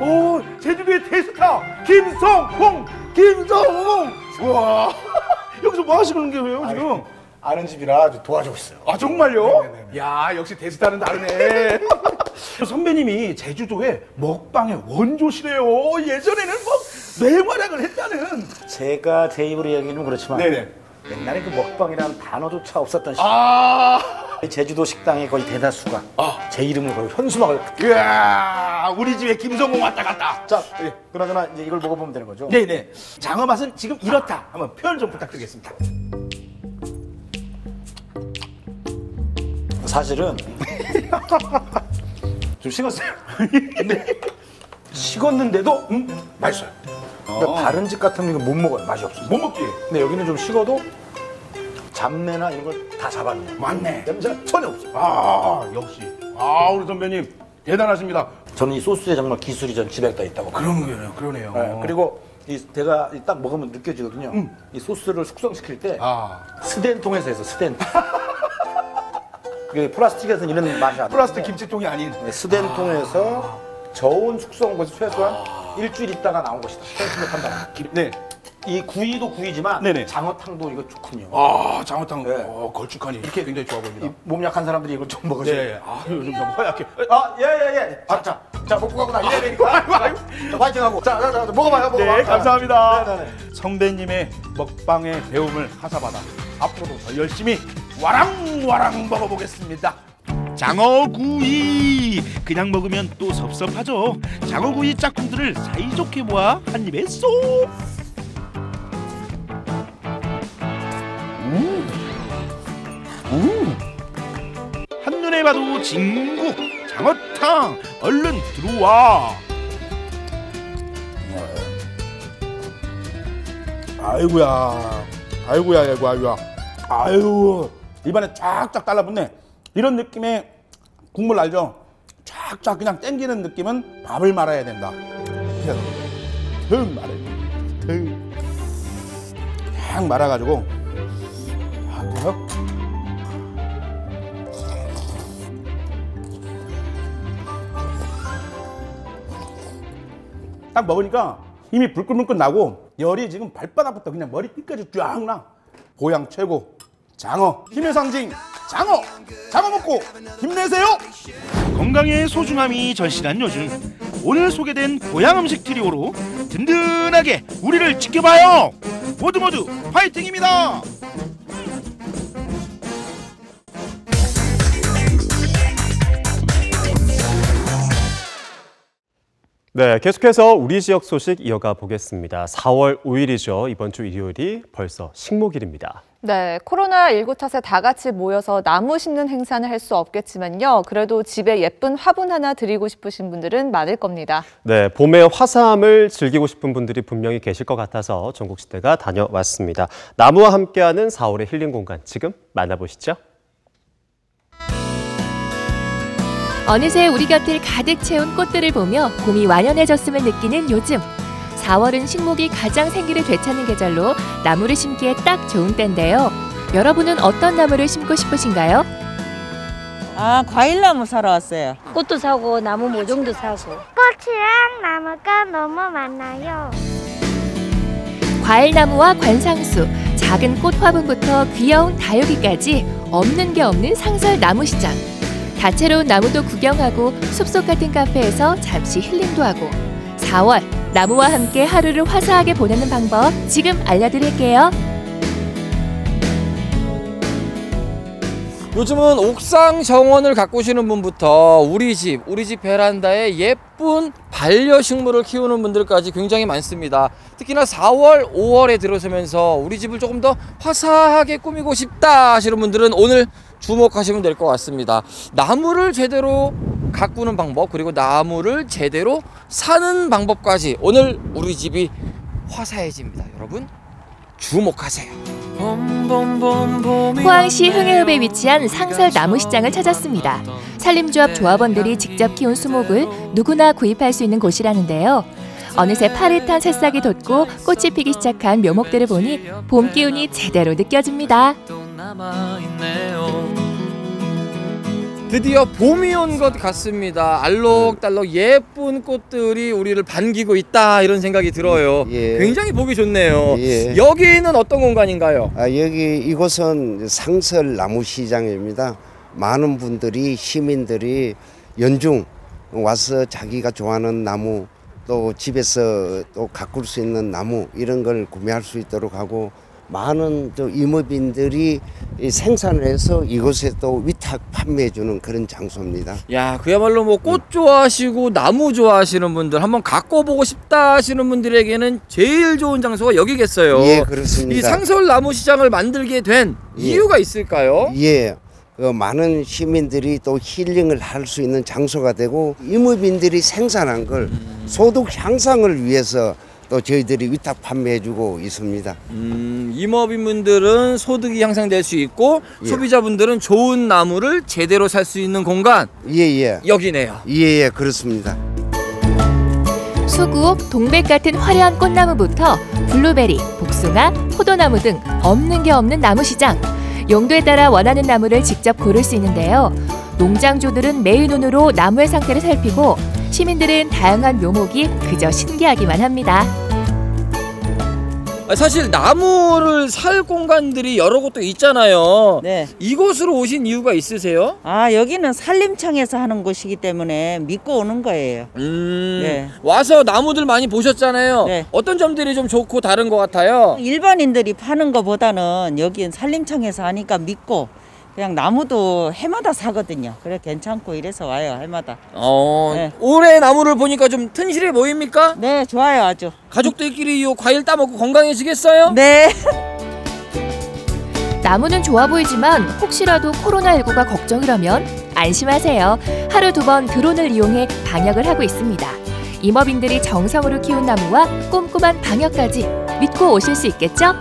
오, 제주도의 대스타 김성홍. 우와. 여기서 뭐 하시는 거예요 지금? 아는 집이라 아주 도와주고 있어요. 아 정말요? 네네네. 야 역시 대스타는 다르네. 선배님이 제주도의 먹방의 원조시래요. 예전에는 뭐 뇌활약을 했다는. 제가 제 입으로 얘기하기는 좀 그렇지만 네네. 옛날에 그 먹방이라는 단어조차 없었던 시절. 제주도 식당의 거의 대다수가 제 이름을 걸고 현수막을. 이야 우리 집에 김성공 왔다 갔다. 자, 그나저나 이제 이걸 먹어보면 되는 거죠. 네네. 장어 맛은 지금 이렇다. 한번 표현 좀 부탁드리겠습니다. 사실은 좀 식었어요. 근데 식었는데도 맛있어요. 근데 다른 집 같으면 이거 못 먹어요. 맛이 없어요. 못 먹지. 근데 여기는 좀 식어도 잡내나 이런 걸 다 잡았네요. 맞네. 냄새가 전혀 없어요. 역시. 우리 선배님 대단하십니다. 저는 이 소스에 정말 기술이 전 지배가 있다고. 그러네요. 네, 그리고 제가 딱 먹으면 느껴지거든요. 이 소스를 숙성시킬 때 스덴통에서 해서 스덴통. 플라스틱에서는 이런 맛이 안 나요. 플라스틱 김치통이 아닌. 스덴통에서 저온 숙성 것이 최소한 일주일 있다가 나온 것이다. 생각한다. 네. 이 구이도 구이지만 네네. 장어탕도 이거 좋군요. 장어탕. 네. 걸쭉하니 이렇게 굉장히 좋아 보입니다. 몸 약한 사람들이 이걸 좀 먹으세요. 네. 요즘 너무 허약해. 예. 자, 먹고 가고 나 이래야 되니까. 자, 파이팅하고. 자, 먹어봐요. 네, 감사합니다. 네네. 선배님의 먹방의 배움을 하사받아 앞으로도 더 열심히 와랑와랑 먹어보겠습니다. 장어구이 그냥 먹으면 또 섭섭하죠. 장어구이 짝꿍들을 사이좋게 모아 한 입에 쏙. 한눈에 봐도 진국 장어탕 얼른 들어와. 아이고야. 입안에 쫙쫙 달라붙네. 이런 느낌의 국물 알죠? 쫙쫙 그냥 땡기는 느낌은 밥을 말아야 된다. 腾말아야 돼. 쫙 말아가지고 그래요? 딱 먹으니까 힘이 불끈불끈 나고 열이 지금 발바닥부터 그냥 머리끝까지 쫙 나. 고향 최고 장어 힘의 상징 장어 먹고 힘내세요. 건강의 소중함이 절실한 요즘 오늘 소개된 고향 음식 트리오로 든든하게 우리를 지켜봐요. 모두 파이팅입니다. 네, 계속해서 우리 지역 소식 이어가 보겠습니다. 4월 5일이죠. 이번 주 일요일이 벌써 식목일입니다. 네, 코로나19 탓에 다 같이 모여서 나무 심는 행사는 할 수 없겠지만요. 그래도 집에 예쁜 화분 하나 드리고 싶으신 분들은 많을 겁니다. 네, 봄의 화사함을 즐기고 싶은 분들이 분명히 계실 것 같아서 전국시대가 다녀왔습니다. 나무와 함께하는 4월의 힐링 공간 지금 만나보시죠. 어느새 우리 곁을 가득 채운 꽃들을 보며 봄이 완연해졌음을 느끼는 요즘. 4월은 식목이 가장 생기를 되찾는 계절로 나무를 심기에 딱 좋은 때인데요. 여러분은 어떤 나무를 심고 싶으신가요? 과일나무 사러 왔어요. 꽃도 사고 나무 모종도 사고. 꽃이랑 나무가 너무 많아요. 과일나무와 관상수, 작은 꽃 화분부터 귀여운 다육이까지 없는 게 없는 상설 나무시장. 다채로운 나무도 구경하고 숲속 같은 카페에서 잠시 힐링도 하고 4월 나무와 함께 하루를 화사하게 보내는 방법 지금 알려드릴게요. 요즘은 옥상 정원을 가꾸시는 분부터 우리 집 베란다에 예쁜 반려식물을 키우는 분들까지 굉장히 많습니다. 특히나 4월, 5월에 들어서면서 우리 집을 조금 더 화사하게 꾸미고 싶다 하시는 분들은 오늘 주목하시면 될 것 같습니다. 나무를 제대로 가꾸는 방법, 그리고 나무를 제대로 사는 방법까지 오늘 우리 집이 화사해집니다. 여러분 주목하세요. 포항시 흥해읍에 위치한 상설 나무시장을 찾았습니다. 산림조합 조합원들이 직접 키운 수목을 누구나 구입할 수 있는 곳이라는데요. 어느새 파릇한 새싹이 돋고 꽃이 피기 시작한 묘목들을 보니 봄 기운이 제대로 느껴집니다. 드디어 봄이 온 것 같습니다. 알록달록 예쁜 꽃들이 우리를 반기고 있다, 이런 생각이 들어요. 예. 굉장히 보기 좋네요. 예. 여기는 어떤 공간인가요? 이곳은 상설 나무시장입니다. 많은 분들이, 시민들이 연중 와서 자기가 좋아하는 나무, 또 집에서 또 가꿀 수 있는 나무, 이런 걸 구매할 수 있도록 하고, 많은 또 임업인들이 생산을 해서 이곳에 또 위탁 판매해주는 그런 장소입니다. 야, 그야말로 뭐 꽃 좋아하시고 나무 좋아하시는 분들, 한번 가꿔보고 싶다 하시는 분들에게는 제일 좋은 장소가 여기겠어요. 예, 그렇습니다. 이 상설 나무시장을 만들게 된 이유가 있을까요? 예. 많은 시민들이 또 힐링을 할 수 있는 장소가 되고, 임업인들이 생산한 걸 소득 향상을 위해서 또 저희들이 위탁 판매해주고 있습니다. 임업인분들은 소득이 향상될 수 있고, 예. 소비자분들은 좋은 나무를 제대로 살 수 있는 공간, 여기네요. 예, 그렇습니다. 수국, 동백 같은 화려한 꽃나무부터 블루베리, 복숭아, 포도나무 등 없는 게 없는 나무시장. 용도에 따라 원하는 나무를 직접 고를 수 있는데요. 농장주들은 매일 눈으로 나무의 상태를 살피고, 시민들은 다양한 묘목이 그저 신기하기만 합니다. 사실 나무를 살 공간들이 여러 곳도 있잖아요. 네. 이곳으로 오신 이유가 있으세요? 여기는 산림청에서 하는 곳이기 때문에 믿고 오는 거예요. 네. 와서 나무들 많이 보셨잖아요. 네. 어떤 점들이 좀 좋고 다른 것 같아요? 일반인들이 파는 것보다는 여기는 산림청에서 하니까 믿고, 그냥 나무도 해마다 사거든요. 그래 괜찮고 이래서 와요, 해마다. 네. 올해 나무를 보니까 좀 튼실해 보입니까? 네, 좋아요, 아주. 가족들끼리 이 과일 따먹고 건강해지겠어요? 네. 나무는 좋아 보이지만 혹시라도 코로나19가 걱정이라면 안심하세요. 하루 2번 드론을 이용해 방역을 하고 있습니다. 임업인들이 정성으로 키운 나무와 꼼꼼한 방역까지 믿고 오실 수 있겠죠?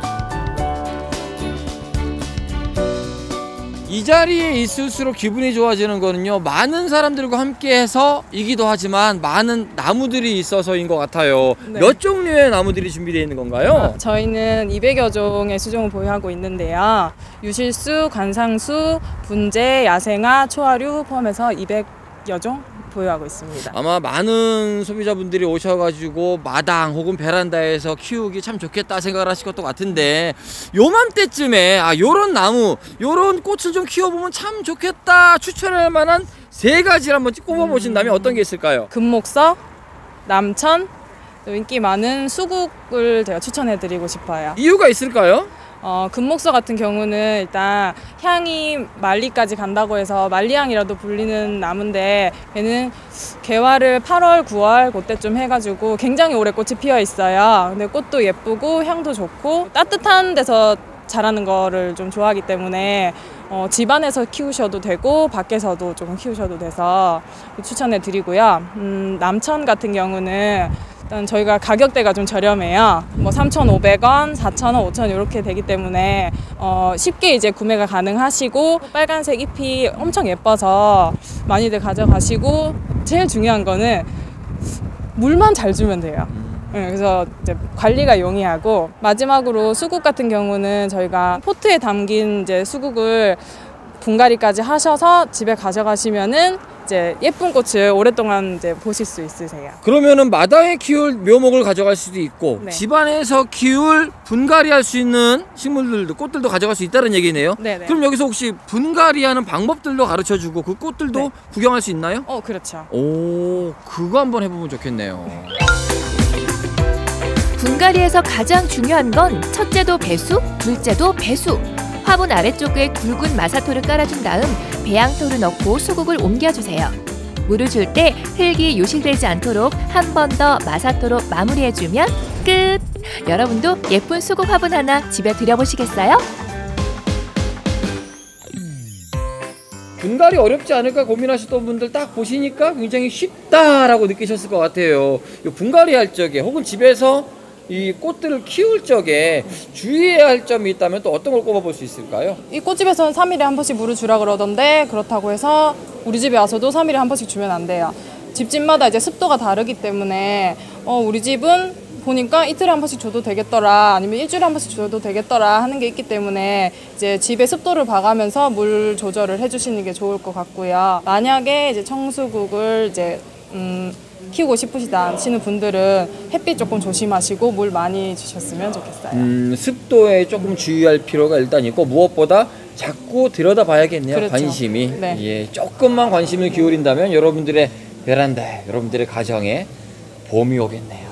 이 자리에 있을수록 기분이 좋아지는 거는요, 많은 사람들과 함께해서 이기도 하지만 많은 나무들이 있어서인 것 같아요. 네. 몇 종류의 나무들이 준비되어 있는 건가요? 저희는 200여 종의 수종을 보유하고 있는데요. 유실수, 관상수, 분재, 야생화, 초하류 포함해서 200여 종 보유하고 있습니다. 아마 많은 소비자분들이 오셔가지고 마당 혹은 베란다에서 키우기 참 좋겠다 생각을 하실 것도 같은데, 요맘때쯤에 요런 나무, 요런 꽃을 좀 키워보면 참 좋겠다 추천할 만한 3가지를 한번 꼽아보신다면 어떤 게 있을까요? 금목서, 남천, 또 인기 많은 수국을 제가 추천해드리고 싶어요. 이유가 있을까요? 금목서 같은 경우는 일단 향이 말리까지 간다고 해서 말리향이라도 불리는 나무인데, 얘는 개화를 8월, 9월 그때쯤 해가지고 굉장히 오래 꽃이 피어 있어요. 근데 꽃도 예쁘고 향도 좋고 따뜻한 데서 자라는 거를 좀 좋아하기 때문에 집 안에서 키우셔도 되고 밖에서도 조금 키우셔도 돼서 추천해 드리고요. 남천 같은 경우는 일단 저희가 가격대가 좀 저렴해요. 뭐 3,500원, 4,000원, 5,000원 이렇게 되기 때문에 쉽게 이제 구매가 가능하시고, 빨간색 잎이 엄청 예뻐서 많이들 가져가시고, 제일 중요한 거는 물만 잘 주면 돼요. 그래서 이제 관리가 용이하고, 마지막으로 수국 같은 경우는 저희가 포트에 담긴 이제 수국을 분갈이까지 하셔서 집에 가져가시면은 이제 예쁜 꽃을 오랫동안 이제 보실 수 있으세요. 그러면은 마당에 키울 묘목을 가져갈 수도 있고, 네. 집안에서 키울 분갈이할 수 있는 식물들도, 꽃들도 가져갈 수 있다는 얘기네요. 네네. 그럼 여기서 혹시 분갈이하는 방법들도 가르쳐주고 그 꽃들도 네. 구경할 수 있나요? 그렇죠. 오, 그거 한번 해보면 좋겠네요. 분갈이에서 가장 중요한 건 첫째도 배수, 둘째도 배수. 화분 아래쪽에 굵은 마사토를 깔아준 다음 배양토를 넣고 수국을 옮겨주세요. 물을 줄 때 흙이 요실되지 않도록 한 번 더 마사토로 마무리해주면 끝! 여러분도 예쁜 수국 화분 하나 집에 들여보시겠어요? 분갈이 어렵지 않을까 고민하셨던 분들 딱 보시니까 굉장히 쉽다라고 느끼셨을 것 같아요. 이 분갈이 할 적에 혹은 집에서 이 꽃들을 키울 적에 주의해야 할 점이 있다면 또 어떤 걸 꼽아볼 수 있을까요? 이 꽃집에서는 3일에 한 번씩 물을 주라 그러던데 그렇다고 해서 우리 집에 와서도 3일에 한 번씩 주면 안 돼요. 집집마다 이제 습도가 다르기 때문에 우리 집은 보니까 이틀에 한 번씩 줘도 되겠더라 아니면 일주일에 한 번씩 줘도 되겠더라 하는 게 있기 때문에 이제 집의 습도를 봐가면서 물 조절을 해주시는 게 좋을 것 같고요. 만약에 이제 청수국을 이제 키우고 싶으시다시는 분들은 햇빛 조금 조심하시고 물 많이 주셨으면 좋겠어요. 습도에 조금 주의할 필요가 일단 있고 무엇보다 자꾸 들여다봐야겠네요. 그렇죠. 관심이. 네. 예, 조금만 관심을 기울인다면 여러분들의 베란다에, 여러분들의 가정에 봄이 오겠네요.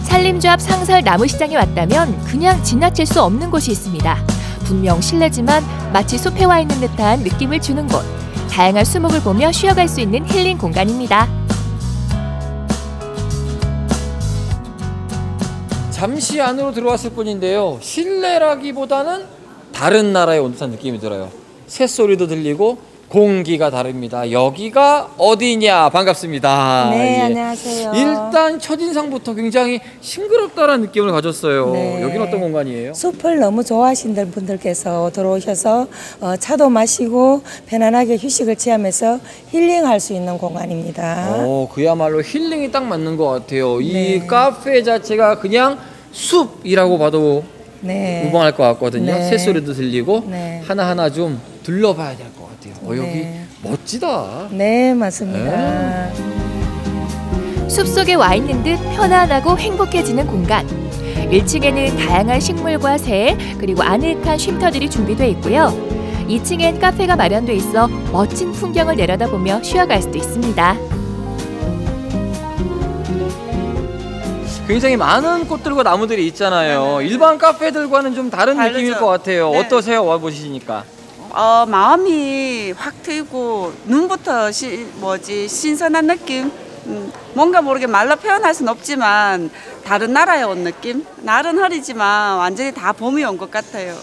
산림조합 상설 나무시장에 왔다면 그냥 지나칠 수 없는 곳이 있습니다. 분명 실내지만 마치 숲에 와 있는 듯한 느낌을 주는 곳. 다양한 수목을 보며 쉬어갈 수 있는 힐링 공간입니다. 잠시 안으로 들어왔을 뿐인데요. 실내라기보다는 다른 나라에 온 듯한 느낌이 들어요. 새소리도 들리고 공기가 다릅니다. 여기가 어디냐? 반갑습니다. 네, 예. 안녕하세요. 일단 첫인상부터 굉장히 싱그럽다는 느낌을 가졌어요. 네. 여기는 어떤 공간이에요? 숲을 너무 좋아하시는 분들께서 들어오셔서 차도 마시고 편안하게 휴식을 취하면서 힐링할 수 있는 공간입니다. 그야말로 힐링이 딱 맞는 것 같아요. 네. 이 카페 자체가 그냥 숲이라고 봐도 네. 무방할 것 같거든요. 네. 새소리도 들리고 네. 하나하나 좀 둘러봐야 될 것 같아요. 여기 네. 멋지다. 네, 맞습니다. 숲속에 와 있는 듯 편안하고 행복해지는 공간. 1층에는 다양한 식물과 새, 그리고 아늑한 쉼터들이 준비되어 있고요. 2층엔 카페가 마련돼 있어 멋진 풍경을 내려다보며 쉬어갈 수도 있습니다. 굉장히 많은 꽃들과 나무들이 있잖아요. 일반 카페들과는 좀 다른 다르죠. 느낌일 것 같아요. 네. 어떠세요? 와보시니까. 마음이 확 트이고 눈부터 신선한 느낌. 뭔가 모르게 말로 표현할 수는 없지만 다른 나라에 온 느낌. 날은 흐리지만 완전히 다 봄이 온 것 같아요.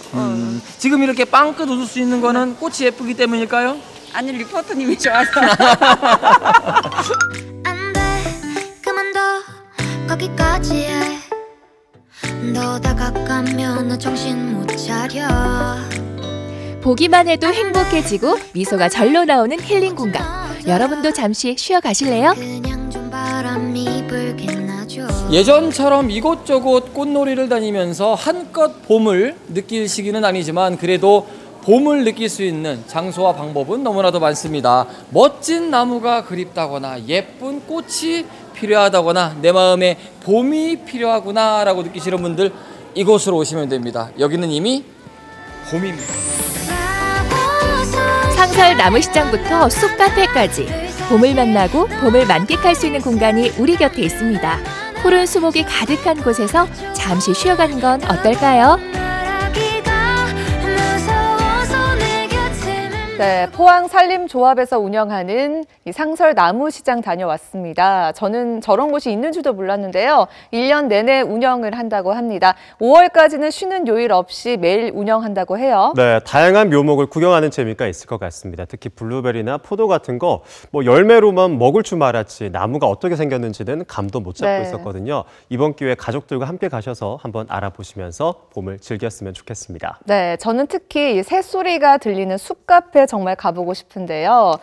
지금 이렇게 빵긋 웃을 수 있는 거는 꽃이 예쁘기 때문일까요? 아니 리포터님이 좋아서. 그만둬 거기까지 해. 너 다가가면 나 정신 못 차려. 보기만 해도 행복해지고 미소가 절로 나오는 힐링 공간. 여러분도 잠시 쉬어 가실래요? 예전처럼 이곳저곳 꽃놀이를 다니면서 한껏 봄을 느낄 시기는 아니지만 그래도 봄을 느낄 수 있는 장소와 방법은 너무나도 많습니다. 멋진 나무가 그립다거나 예쁜 꽃이 필요하다거나 내 마음에 봄이 필요하구나 라고 느끼시는 분들 이곳으로 오시면 됩니다. 여기는 이미 봄입니다. 상설 나무시장부터 숲 카페까지 봄을 만나고 봄을 만끽할 수 있는 공간이 우리 곁에 있습니다. 푸른 수목이 가득한 곳에서 잠시 쉬어가는 건 어떨까요? 네, 포항 산림조합에서 운영하는 이 상설 나무시장 다녀왔습니다. 저는 저런 곳이 있는 줄도 몰랐는데요. 1년 내내 운영을 한다고 합니다. 5월까지는 쉬는 요일 없이 매일 운영한다고 해요. 네, 다양한 묘목을 구경하는 재미가 있을 것 같습니다. 특히 블루베리나 포도 같은 거 열매로만 먹을 줄 알았지 나무가 어떻게 생겼는지는 감도 못 잡고 있었거든요. 이번 기회에 가족들과 함께 가셔서 한번 알아보시면서 봄을 즐겼으면 좋겠습니다. 네, 저는 특히 이 새소리가 들리는 숲카페 정말 가보고 싶은데요.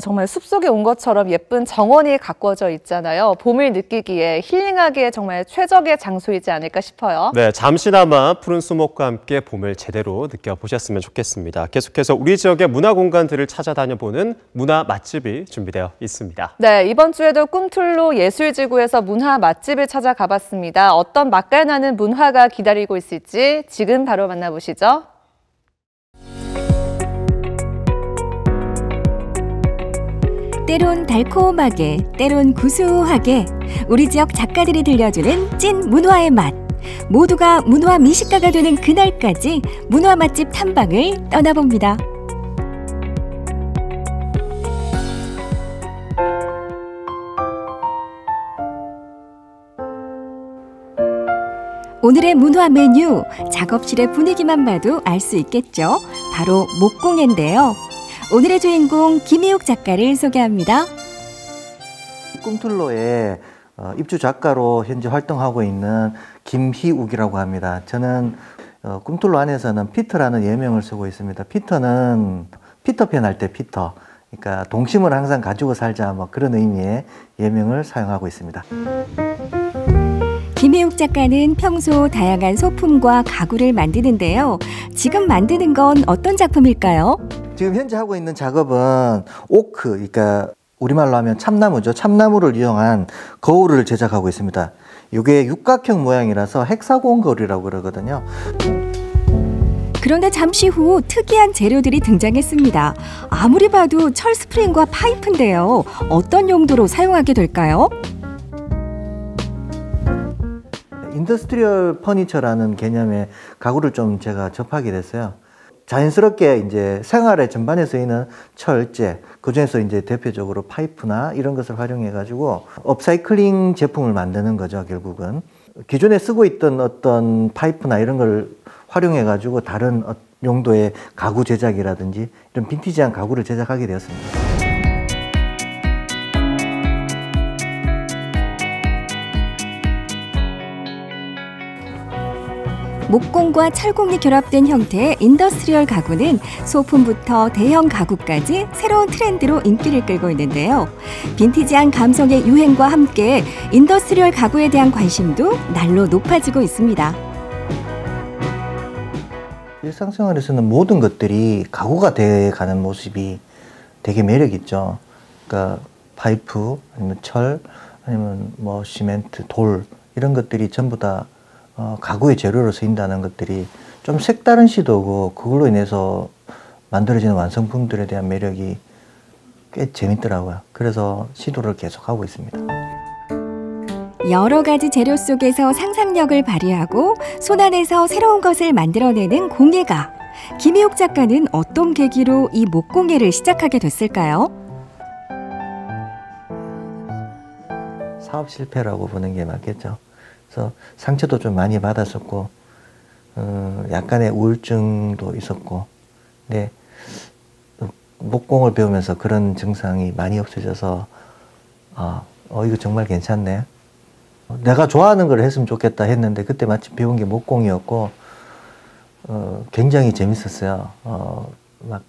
정말 숲속에 온 것처럼 예쁜 정원이 가꿔져 있잖아요. 봄을 느끼기에 힐링하기에 정말 최적의 장소이지 않을까 싶어요. 네, 잠시나마 푸른 수목과 함께 봄을 제대로 느껴보셨으면 좋겠습니다. 계속해서 우리 지역의 문화 공간들을 찾아다녀보는 문화 맛집이 준비되어 있습니다. 네, 이번 주에도 꿈틀로 예술지구에서 문화 맛집을 찾아가봤습니다. 어떤 맛깔나는 문화가 기다리고 있을지 지금 바로 만나보시죠. 때론 달콤하게, 때론 구수하게 우리 지역 작가들이 들려주는 찐 문화의 맛. 모두가 문화 미식가가 되는 그날까지 문화 맛집 탐방을 떠나봅니다. 오늘의 문화 메뉴, 작업실의 분위기만 봐도 알 수 있겠죠. 바로 목공예인데요. 오늘의 주인공 김희욱 작가를 소개합니다. 꿈틀로의 입주 작가로 현재 활동하고 있는 김희욱이라고 합니다. 저는 꿈틀로 안에서는 피터라는 예명을 쓰고 있습니다. 피터는 피터팬 할 때 피터, 그러니까 동심을 항상 가지고 살자, 뭐 그런 의미의 예명을 사용하고 있습니다. 김희욱 작가는 평소 다양한 소품과 가구를 만드는데요. 지금 만드는 건 어떤 작품일까요? 지금 현재 하고 있는 작업은 오크, 그러니까 우리말로 하면 참나무죠. 참나무를 이용한 거울을 제작하고 있습니다. 이게 육각형 모양이라서 헥사곤 거울이라고 그러거든요. 그런데 잠시 후 특이한 재료들이 등장했습니다. 아무리 봐도 철 스프링과 파이프인데요. 어떤 용도로 사용하게 될까요? 인더스트리얼 퍼니처라는 개념의 가구를 좀 제가 접하게 됐어요. 자연스럽게 이제 생활의 전반에 쓰이는 철제, 그중에서 이제 대표적으로 파이프나 이런 것을 활용해 가지고 업사이클링 제품을 만드는 거죠, 결국은. 기존에 쓰고 있던 어떤 파이프나 이런 걸 활용해 가지고 다른 용도의 가구 제작이라든지 이런 빈티지한 가구를 제작하게 되었습니다. 목공과 철공이 결합된 형태의 인더스트리얼 가구는 소품부터 대형 가구까지 새로운 트렌드로 인기를 끌고 있는데요. 빈티지한 감성의 유행과 함께 인더스트리얼 가구에 대한 관심도 날로 높아지고 있습니다. 일상생활에서는 모든 것들이 가구가 돼가는 모습이 되게 매력 있죠. 그러니까 파이프, 아니면 철, 아니면 뭐 시멘트, 돌 이런 것들이 전부 다 가구의 재료로 쓰인다는 것들이 좀 색다른 시도고, 그걸로 인해서 만들어지는 완성품들에 대한 매력이 꽤 재밌더라고요. 그래서 시도를 계속하고 있습니다. 여러 가지 재료 속에서 상상력을 발휘하고 손안에서 새로운 것을 만들어내는 공예가. 김희욱 작가는 어떤 계기로 이 목공예를 시작하게 됐을까요? 사업 실패라고 보는 게 맞겠죠. 그래서 상처도 좀 많이 받았었고, 약간의 우울증도 있었고, 근데 목공을 배우면서 그런 증상이 많이 없어져서 이거 정말 괜찮네. 내가 좋아하는 걸 했으면 좋겠다 했는데 그때 마침 배운 게 목공이었고 굉장히 재밌었어요. 막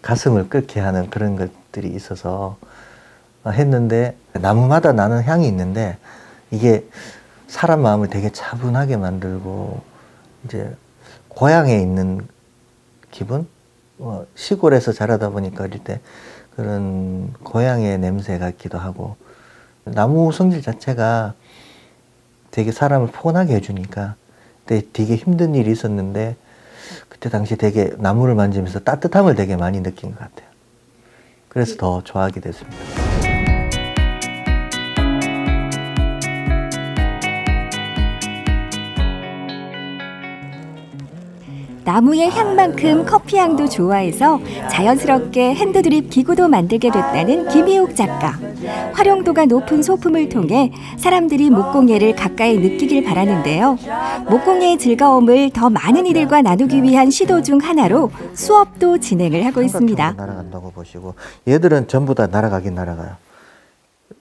가슴을 끓게 하는 그런 것들이 있어서 했는데, 나무마다 나는 향이 있는데 이게 사람 마음을 되게 차분하게 만들고, 이제 고향에 있는 기분? 시골에서 자라다 보니까 어릴 때 그런 고향의 냄새 같기도 하고, 나무 성질 자체가 되게 사람을 포근하게 해주니까 되게 힘든 일이 있었는데 그때 당시 되게 나무를 만지면서 따뜻함을 되게 많이 느낀 것 같아요. 그래서 더 좋아하게 됐습니다. 나무의 향만큼 커피 향도 좋아해서 자연스럽게 핸드드립 기구도 만들게 됐다는 김희욱 작가. 활용도가 높은 소품을 통해 사람들이 목공예를 가까이 느끼길 바라는데요. 목공예의 즐거움을 더 많은 이들과 나누기 위한 시도 중 하나로 수업도 진행을 하고 있습니다. 날아간다고 보시고, 얘들은 전부 다 날아가긴 날아가요.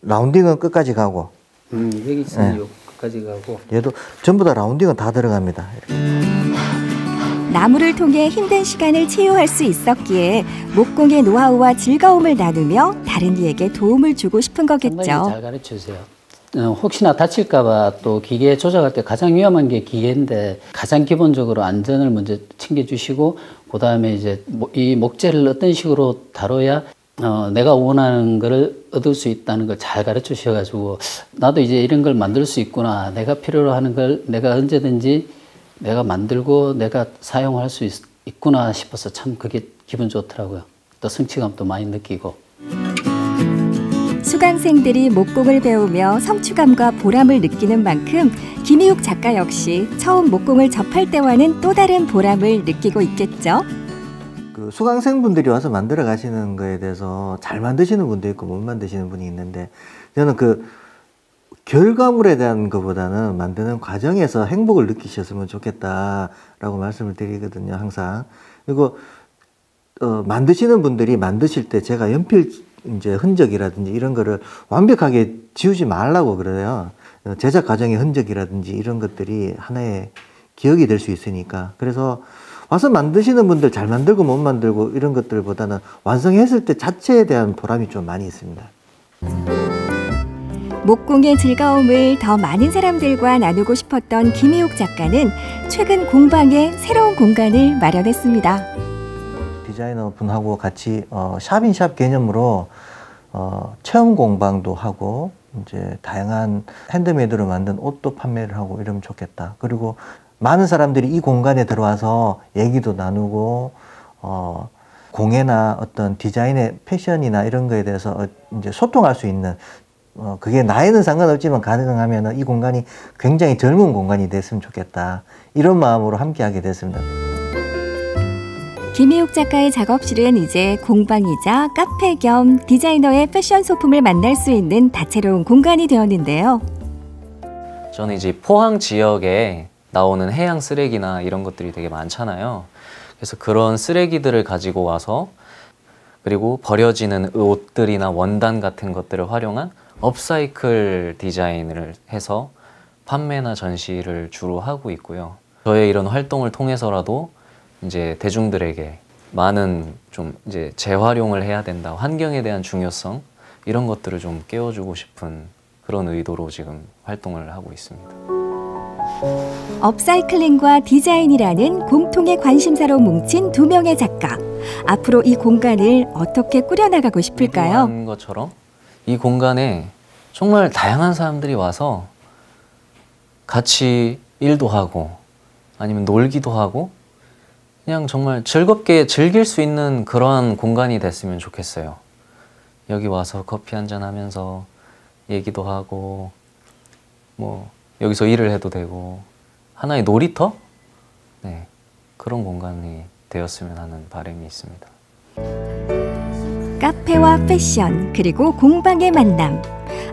라운딩은 끝까지 가고, 여기 있어요. 끝까지 가고. 얘도 전부 다 라운딩은 다 들어갑니다. 이렇게. 나무를 통해 힘든 시간을 치유할 수 있었기에 목공의 노하우와 즐거움을 나누며 다른 이에게 도움을 주고 싶은 거겠죠. 잘 가르쳐주세요. 혹시나 다칠까봐 또 기계 조작할 때 가장 위험한 게 기계인데, 가장 기본적으로 안전을 먼저 챙겨주시고, 그 다음에 이제 이 목재를 어떤 식으로 다뤄야 내가 원하는 거를 얻을 수 있다는 걸 잘 가르쳐 주셔가지고, 나도 이제 이런 걸 만들 수 있구나, 내가 필요로 하는 걸 내가 언제든지 내가 만들고 내가 사용할 수 있구나 싶어서 참 그게 기분 좋더라고요. 또 성취감도 많이 느끼고. 수강생들이 목공을 배우며 성취감과 보람을 느끼는 만큼 김희욱 작가 역시 처음 목공을 접할 때와는 또 다른 보람을 느끼고 있겠죠. 그 수강생분들이 와서 만들어 가시는 거에 대해서 잘 만드시는 분도 있고 못 만드시는 분이 있는데, 저는 그 결과물에 대한 것보다는 만드는 과정에서 행복을 느끼셨으면 좋겠다라고 말씀을 드리거든요, 항상. 그리고 만드시는 분들이 만드실 때 제가 연필 이제 흔적이라든지 이런 거를 완벽하게 지우지 말라고 그래요. 제작 과정의 흔적이라든지 이런 것들이 하나의 기억이 될 수 있으니까. 그래서 와서 만드시는 분들 잘 만들고 못 만들고 이런 것들보다는 완성했을 때 자체에 대한 보람이 좀 많이 있습니다. 목공의 즐거움을 더 많은 사람들과 나누고 싶었던 김희욱 작가는 최근 공방에 새로운 공간을 마련했습니다. 디자이너 분하고 같이 샵인샵 개념으로 체험 공방도 하고 이제 다양한 핸드메이드로 만든 옷도 판매를 하고 이러면 좋겠다. 그리고 많은 사람들이 이 공간에 들어와서 얘기도 나누고 공예나 어떤 디자인의 패션이나 이런 거에 대해서 이제 소통할 수 있는 그게 나이는 상관없지만 가능하면 이 공간이 굉장히 젊은 공간이 됐으면 좋겠다. 이런 마음으로 함께하게 됐습니다. 김희욱 작가의 작업실은 이제 공방이자 카페 겸 디자이너의 패션 소품을 만날 수 있는 다채로운 공간이 되었는데요. 저는 이제 포항 지역에 나오는 해양 쓰레기나 이런 것들이 되게 많잖아요. 그래서 그런 쓰레기들을 가지고 와서 그리고 버려지는 옷들이나 원단 같은 것들을 활용한 업사이클 디자인을 해서 판매나 전시를 주로 하고 있고요. 저의 이런 활동을 통해서라도 이제 대중들에게 많은 좀 이제 재활용을 해야 된다, 환경에 대한 중요성 이런 것들을 좀 깨워주고 싶은 그런 의도로 지금 활동을 하고 있습니다. 업사이클링과 디자인이라는 공통의 관심사로 뭉친 두 명의 작가. 앞으로 이 공간을 어떻게 꾸려나가고 싶을까요? 것처럼 이 공간에 정말 다양한 사람들이 와서 같이 일도 하고 아니면 놀기도 하고 그냥 정말 즐겁게 즐길 수 있는 그러한 공간이 됐으면 좋겠어요. 여기 와서 커피 한잔 하면서 얘기도 하고 뭐 여기서 일을 해도 되고 하나의 놀이터? 네, 그런 공간이 되었으면 하는 바람이 있습니다. 카페와 패션 그리고 공방의 만남.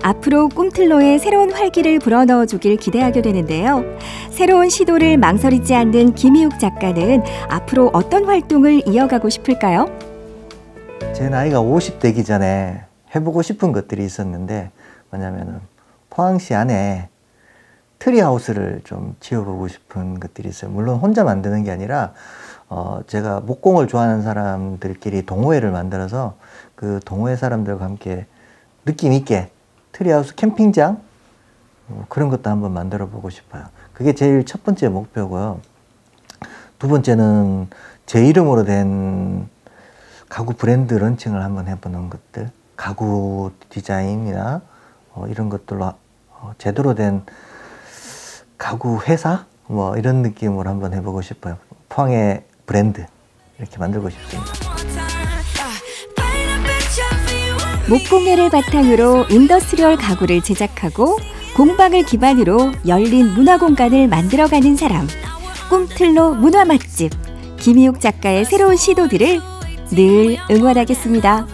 앞으로 꿈틀로에 새로운 활기를 불어넣어 주길 기대하게 되는데요. 새로운 시도를 망설이지 않는 김희욱 작가는 앞으로 어떤 활동을 이어가고 싶을까요? 제 나이가 50 되기 전에 해보고 싶은 것들이 있었는데 뭐냐면은 포항시 안에 트리하우스를 좀 지어보고 싶은 것들이 있어요. 물론 혼자 만드는 게 아니라 제가 목공을 좋아하는 사람들끼리 동호회를 만들어서 그 동호회 사람들과 함께 느낌 있게 트리하우스 캠핑장 그런 것도 한번 만들어 보고 싶어요. 그게 제일 첫 번째 목표고요. 두 번째는 제 이름으로 된 가구 브랜드 런칭을 한번 해보는 것들, 가구 디자인이나 이런 것들로 제대로 된 가구 회사 뭐 이런 느낌으로 한번 해보고 싶어요. 포항의 브랜드 이렇게 만들고 싶습니다. 목공예를 바탕으로 인더스트리얼 가구를 제작하고 공방을 기반으로 열린 문화 공간을 만들어가는 사람. 꿈틀로 문화 맛집 김희욱 작가의 새로운 시도들을 늘 응원하겠습니다.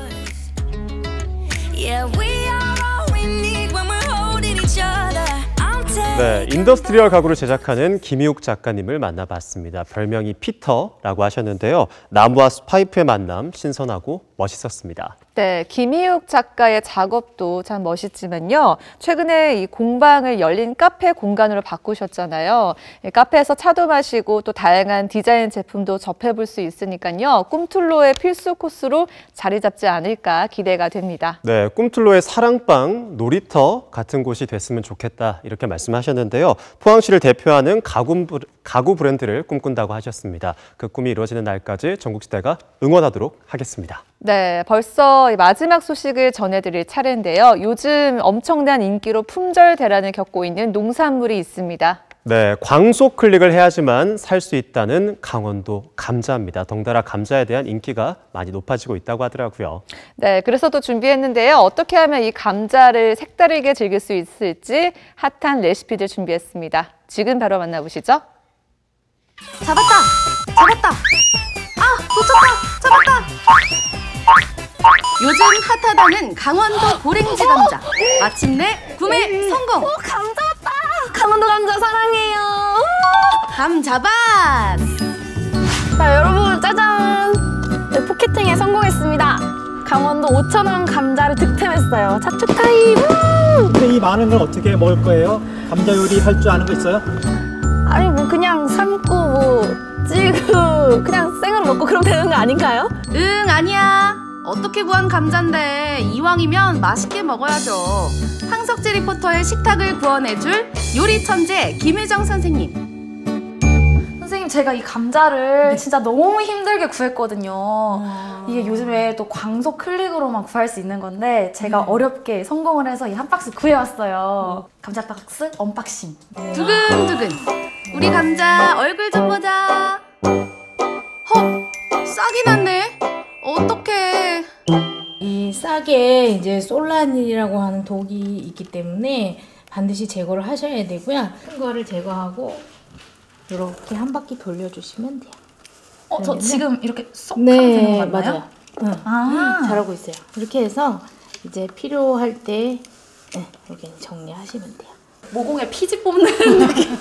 네, 인더스트리얼 가구를 제작하는 김희욱 작가님을 만나봤습니다. 별명이 피터라고 하셨는데요. 나무와 파이프의 만남 신선하고 멋있었습니다. 네, 김희욱 작가의 작업도 참 멋있지만요. 최근에 이 공방을 열린 카페 공간으로 바꾸셨잖아요. 카페에서 차도 마시고 또 다양한 디자인 제품도 접해볼 수 있으니까요. 꿈틀로의 필수 코스로 자리 잡지 않을까 기대가 됩니다. 네, 꿈틀로의 사랑방, 놀이터 같은 곳이 됐으면 좋겠다 이렇게 말씀하셨는데요. 포항시를 대표하는 가구 브랜드를 꿈꾼다고 하셨습니다. 그 꿈이 이루어지는 날까지 전국지대가 응원하도록 하겠습니다. 네, 벌써 마지막 소식을 전해드릴 차례인데요. 요즘 엄청난 인기로 품절 대란을 겪고 있는 농산물이 있습니다. 네, 광속 클릭을 해야지만 살 수 있다는 강원도 감자입니다. 덩달아 감자에 대한 인기가 많이 높아지고 있다고 하더라고요. 네, 그래서 또 준비했는데요. 어떻게 하면 이 감자를 색다르게 즐길 수 있을지 핫한 레시피들 준비했습니다. 지금 바로 만나보시죠. 잡았다! 잡았다! 아, 놓쳤다! 잡았다! 요즘 핫하다는 강원도 고랭지 감자. 마침내 구매 성공! 감자 왔다! 강원도 감자 사랑해요! 감자밭! 자, 여러분 짜잔! 네, 포켓팅에 성공했습니다. 강원도 5,000원 감자를 득템했어요. 자축 타임! 근데 이 많은 걸 어떻게 먹을 거예요? 감자 요리 할 줄 아는 거 있어요? 아니 뭐 그냥 삶고 뭐 찌고 그냥 생으로 먹고 그러면 되는 거 아닌가요? 응, 아니야. 어떻게 구한 감자인데 이왕이면 맛있게 먹어야죠. 황석재 리포터의 식탁을 구원해줄 요리 천재 김혜정 선생님. 선생님, 제가 이 감자를 진짜 너무 힘들게 구했거든요. 이게 요즘에 또 광속 클릭으로만 구할 수 있는 건데 제가 어렵게 성공을 해서 이 한 박스 구해왔어요. 감자 박스 언박싱. 두근두근. 우리 감자 얼굴 좀 보자. 싹이 났네. 어떡해. 이 싹에 이제 솔라닌이라고 하는 독이 있기 때문에 반드시 제거를 하셔야 되고요. 큰 거를 제거하고 이렇게 한 바퀴 돌려주시면 돼요. 저 지금 이렇게 쏙 하면 되는 거 맞나요? 맞아요. 응. 잘하고 있어요. 이렇게 해서 이제 필요할 때 이렇게 정리하시면 돼요. 모공에 피지 뽑는 느낌.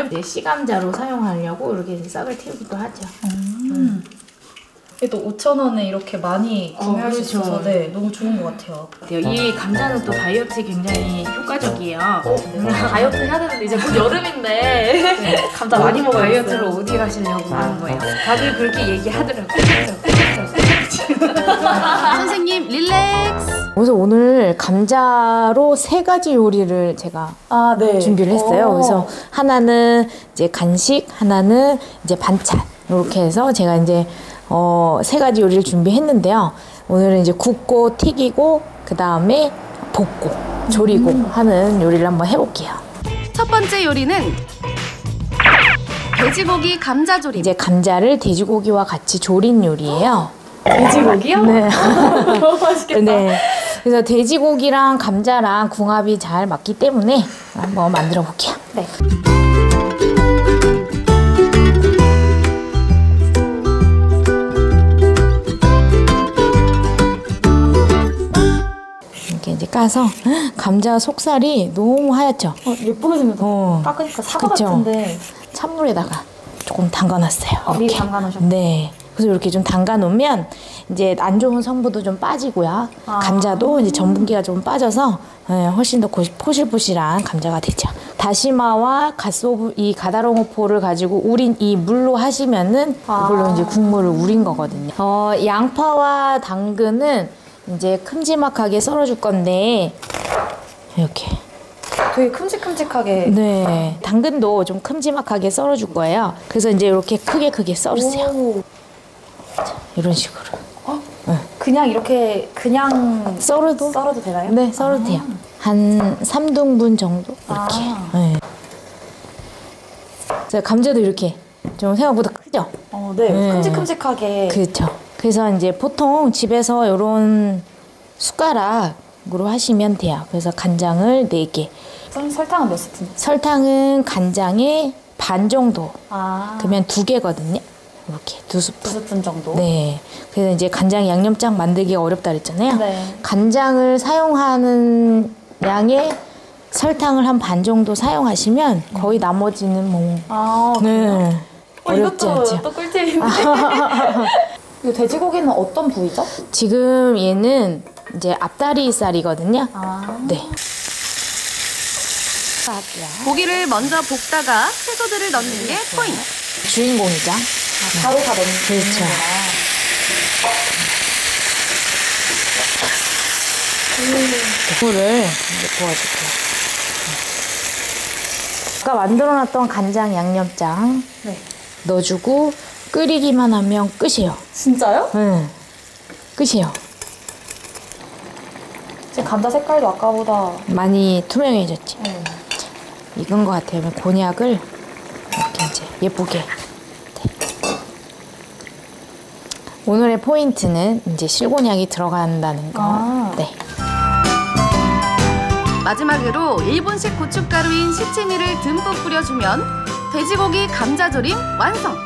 이제 씨감자로 사용하려고 이렇게 싹을 틔우기도 하죠. 또 5,000원에 이렇게 많이 구매할 수 그렇죠. 있어서 네, 너무 좋은 것 같아요. 이 감자는 또 다이어트에 굉장히 효과적이에요. 다이어트 해야 되는데 이제 곧 여름인데 감자 많이 먹어야겠어요. 다이어트를 어디 가시려고 하는 거예요? 다들 그렇게 얘기하더라고요. 선생님 릴렉스. 그래서 오늘 감자로 3가지 요리를 제가 준비를 했어요. 그래서 하나는 이제 간식, 하나는 이제 반찬 이렇게 해서 제가 이제 3가지 요리를 준비했는데요. 오늘은 이제 굽고 튀기고 그 다음에 볶고 조리고 하는 요리를 한번 해볼게요. 첫 번째 요리는 돼지고기 감자조림. 이제 감자를 돼지고기와 같이 조린 요리예요. 돼지고기요? 네. 너무 맛있겠다. 네. 그래서 돼지고기랑 감자랑 궁합이 잘 맞기 때문에 한번 만들어 볼게요. 네. 이렇게 이제 까서 감자 속살이 너무 하얗죠? 예쁘게 생겼다. 깎으니까 사과 그쵸? 같은데. 찬물에다가 조금 담가놨어요. 미리 이렇게. 담가놓으셨구나. 네. 그래서 이렇게 좀 담가놓으면 이제 안 좋은 성분도 좀 빠지고요. 감자도 이제 전분기가 좀 빠져서 훨씬 더 포실포실한 감자가 되죠. 다시마와 갓소부 이 가다롱어포를 가지고 우린 이 물로 하시면은 이걸로 이제 국물을 우린 거거든요. 양파와 당근은 이제 큼지막하게 썰어줄 건데 이렇게. 되게 큼직큼직하게. 네, 당근도 좀 큼지막하게 썰어줄 거예요. 그래서 이제 이렇게 크게 썰으세요. 자, 이런 식으로. 그냥 이렇게 그냥 썰어도 되나요? 네, 썰어도 돼요. 한 3등분 정도 이렇게. 네. 자, 감자도 이렇게 좀 생각보다 크죠? 네, 큼직큼직하게. 그렇죠. 그래서 이제 보통 집에서 이런 숟가락으로 하시면 돼요. 그래서 간장을 4개. 설탕은 몇 스푼? 설탕은 간장의 반 정도. 그러면 2개거든요. 이렇게 2스푼. 2스푼 정도? 네. 그래서 이제 간장 양념장 만들기가 어렵다 그랬잖아요. 네. 간장을 사용하는 양의 설탕을 한 반 정도 사용하시면 거의 나머지는 뭐. 네. 어렵지 않죠. 또 꿀팁인데. 이 돼지고기는 어떤 부위죠? 지금 얘는 이제 앞다리살이거든요. 네. 고기를 먼저 볶다가 채소들을 넣는 게 포인트. 주인공이죠. 바로 다 넣는 그렇죠. 물을 이제 부어줄게요. 아까 만들어놨던 간장 양념장 넣어주고 끓이기만 하면 끝이에요. 진짜요? 네. 끝이에요. 제 감자 색깔도 아까보다 많이 투명해졌지? 익은 것 같아요. 곤약을 이렇게 이제 예쁘게. 네. 오늘의 포인트는 이제 실곤약이 들어간다는 거. 네. 마지막으로 일본식 고춧가루인 시치미를 듬뿍 뿌려주면 돼지고기 감자조림 완성!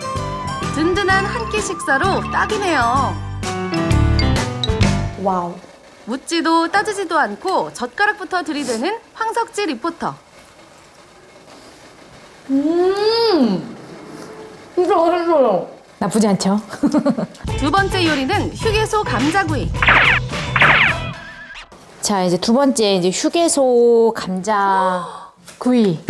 든든한 한 끼 식사로 딱이네요. 와우. 묻지도 따지지도 않고 젓가락부터 들이대는 황석지 리포터. 진짜 맛있어요. 나쁘지 않죠? 두 번째 요리는 휴게소 감자구이. 자, 이제 두 번째 이제 휴게소 감자 구이.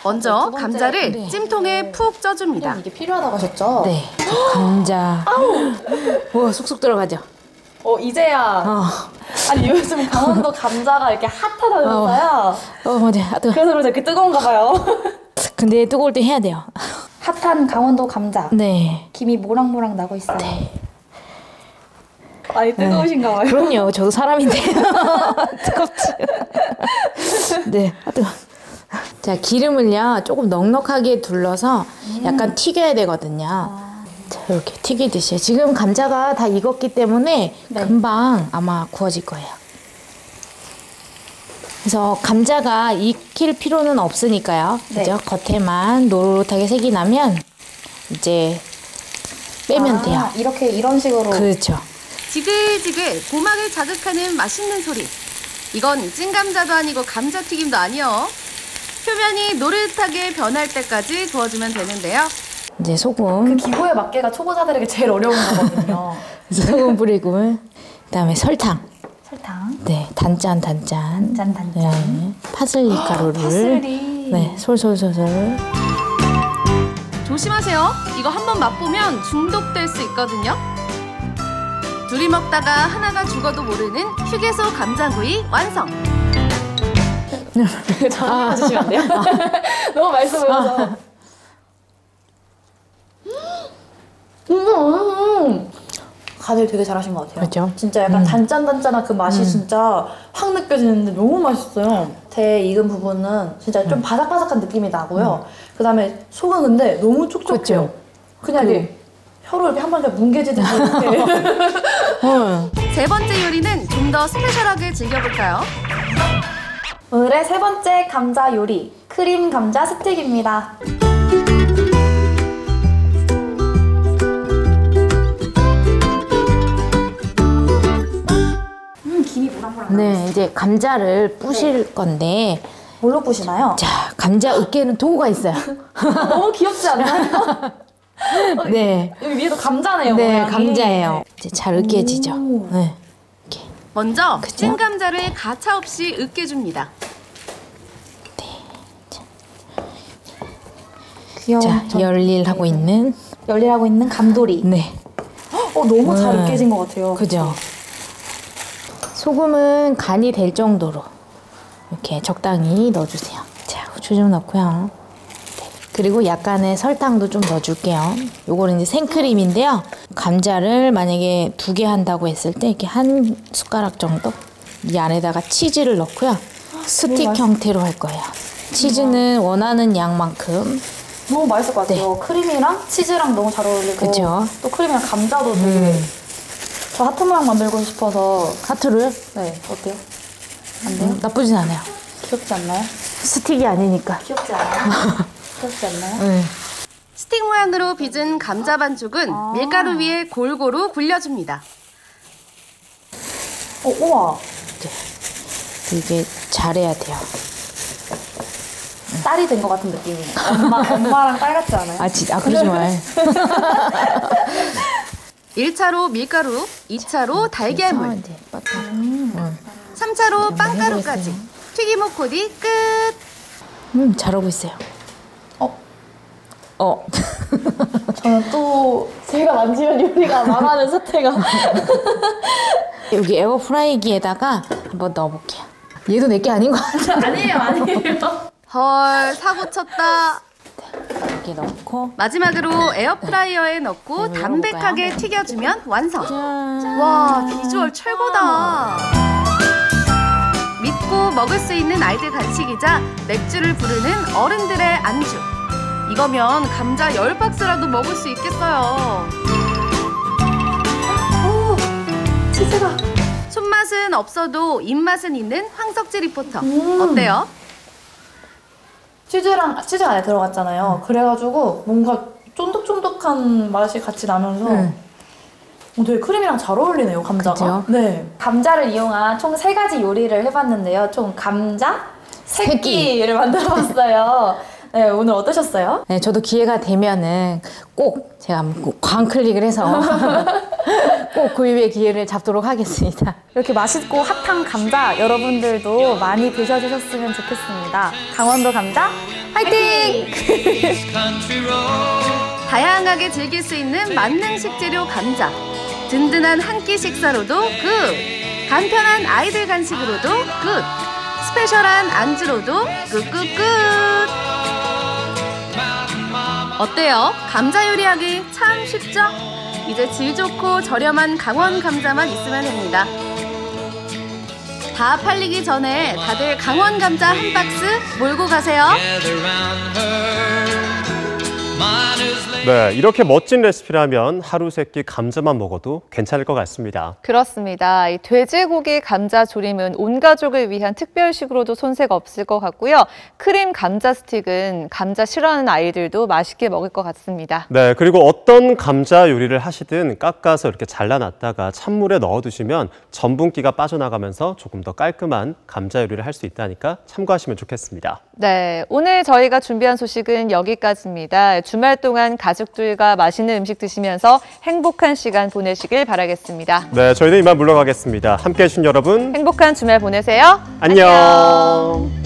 먼저 감자를 찜통에 푹 쪄줍니다. 이게 필요하다고 하셨죠? 네. 감자. 우와, 쏙쏙 들어가죠? 이제야. 아니, 요즘 강원도 감자가 이렇게 핫하다면서요? 맞아. 그래서 그런지 이렇게 뜨거운가 봐요. 근데 뜨거울 때 해야 돼요. 핫한 강원도 감자. 네. 김이 모락모락 나고 있어요. 아니, 뜨거우신가 봐요. 그럼요. 저도 사람인데. 뜨겁지. 네. 뜨거워. 자, 기름을요 조금 넉넉하게 둘러서 약간 튀겨야 되거든요. 자, 이렇게 튀기듯이. 지금 감자가 다 익었기 때문에 금방 아마 구워질 거예요. 그래서 감자가 익힐 필요는 없으니까요. 그죠? 겉에만 노릇하게 색이 나면 이제 빼면 돼요. 이렇게 이런 식으로. 그렇죠. 지글지글 고막을 자극하는 맛있는 소리. 이건 찐감자도 아니고 감자튀김도 아니요. 표면이 노릇하게 변할 때까지 구워주면 되는데요. 이제 소금. 그 기호에 맞게가 초보자들에게 제일 어려운 거거든요. 소금 뿌리고 그다음에 설탕. 설탕. 네, 단짠. 네, 파슬리 가루를. 파슬리. 네, 솔솔솔솔. 조심하세요. 이거 한번 맛보면 중독될 수 있거든요. 둘이 먹다가 하나가 죽어도 모르는 휴게소 감자구이 완성. 저한번 해주시면 안 돼요? 너무 맛있어 보여서. 간을 되게 잘하신 것 같아요. 그렇죠. 진짜 약간 단짠단짠한 그 맛이 진짜 확 느껴지는데 너무 맛있어요. 대 익은 부분은 진짜 좀 바삭바삭한 느낌이 나고요. 그다음에 속은 근데 너무 촉촉해요. 그냥 이렇게 혀로 이렇게 한 번 더 뭉개지듯이 이렇게. 세 번째 요리는 좀 더 스페셜하게 즐겨볼까요? 오늘의 세 번째 감자 요리, 크림 감자 스틱입니다. 김이 모락모락. 네, 이제 감자를 부실 건데 뭘로 부시나요? 자, 감자 으깨는 도구가 있어요. 너무 귀엽지 않나요? 네. 여기 위에도 감자네요. 네, 모양이. 감자예요. 이제 잘 으깨지죠. 네. 먼저 찐 감자를 가차없이 으깨줍니다. 귀여운 자, 열일하고 있는 감돌이. 네. 너무 잘 으깨진 것 같아요. 그죠? 소금은 간이 될 정도로 이렇게 적당히 넣어주세요. 자, 후추 좀 넣고요. 네. 그리고 약간의 설탕도 좀 넣어줄게요. 요거는 이제 생크림인데요. 감자를 만약에 2개 한다고 했을 때 이렇게 한 숟가락 정도 이 안에다가 치즈를 넣고요. 스틱 형태로 할 거예요. 치즈는 원하는 양만큼. 너무 맛있을 것 같아요. 네. 크림이랑 치즈랑 너무 잘 어울리고 그쵸? 또 크림이랑 감자도 되게 저 하트 모양 만들고 싶어서. 하트를? 네, 어때요? 안 돼요? 나쁘진 않아요. 귀엽지 않나요? 스틱이 아니니까. 귀엽지 않아요? 귀엽지 않나요? 네. 스틱 모양으로 빚은 감자 반죽은 밀가루 위에 골고루 굴려줍니다. 우와. 네. 이게 잘해야 돼요. 딸이 된 것 같은 느낌이에요. 엄마랑 딸 같지 않아요? 그러지 말. 1차로 밀가루, 2차로 달걀물, 3차로 빵가루까지 튀김옷 코디 끝! 잘하고 있어요. 저는 또 제가 만지면 요리가 망하는 사태가. 여기 에어프라이기에다가 한번 넣어볼게요. 얘도 내게 아닌 것 같아. 아니에요. 헐, 사고 쳤다. 이렇게 넣고 마지막으로 에어프라이어에 넣고 담백하게 튀겨주면 완성. 와, 비주얼 최고다. 믿고 먹을 수 있는 아이들 간식이자 맥주를 부르는 어른들의 안주. 이거면 감자 10박스라도 먹을 수 있겠어요. 치즈가. 손맛은 없어도 입맛은 있는 황석지 리포터. 어때요? 치즈가 안에 들어갔잖아요. 그래가지고 뭔가 쫀득쫀득한 맛이 같이 나면서 되게 크림이랑 잘 어울리네요, 감자가. 그쵸? 네. 감자를 이용한 총 3가지 요리를 해봤는데요. 총 감자, 새끼를 만들어봤어요. 네, 오늘 어떠셨어요? 네, 저도 기회가 되면은 꼭 제가 광클릭을 해서 꼭 구입의 기회를 잡도록 하겠습니다. 이렇게 맛있고 핫한 감자 여러분들도 많이 드셔주셨으면 좋겠습니다. 강원도 감자 화이팅! 다양하게 즐길 수 있는 만능 식재료 감자. 든든한 한 끼 식사로도 굿! 간편한 아이들 간식으로도 굿! 스페셜한 안주로도 굿굿굿! 어때요? 감자 요리하기 참 쉽죠? 이제 질 좋고 저렴한 강원 감자만 있으면 됩니다. 다 팔리기 전에 다들 강원 감자 한 박스 몰고 가세요. 네, 이렇게 멋진 레시피라면 하루 세끼 감자만 먹어도 괜찮을 것 같습니다. 그렇습니다. 이 돼지고기 감자 조림은 온 가족을 위한 특별식으로도 손색 없을 것 같고요. 크림 감자 스틱은 감자 싫어하는 아이들도 맛있게 먹을 것 같습니다. 네, 그리고 어떤 감자 요리를 하시든 깎아서 이렇게 잘라놨다가 찬물에 넣어두시면 전분기가 빠져나가면서 조금 더 깔끔한 감자 요리를 할 수 있다니까 참고하시면 좋겠습니다. 네, 오늘 저희가 준비한 소식은 여기까지입니다. 주말 동안 가족들과 맛있는 음식 드시면서 행복한 시간 보내시길 바라겠습니다. 네, 저희는 이만 물러가겠습니다. 함께해 주신 여러분 행복한 주말 보내세요. 안녕.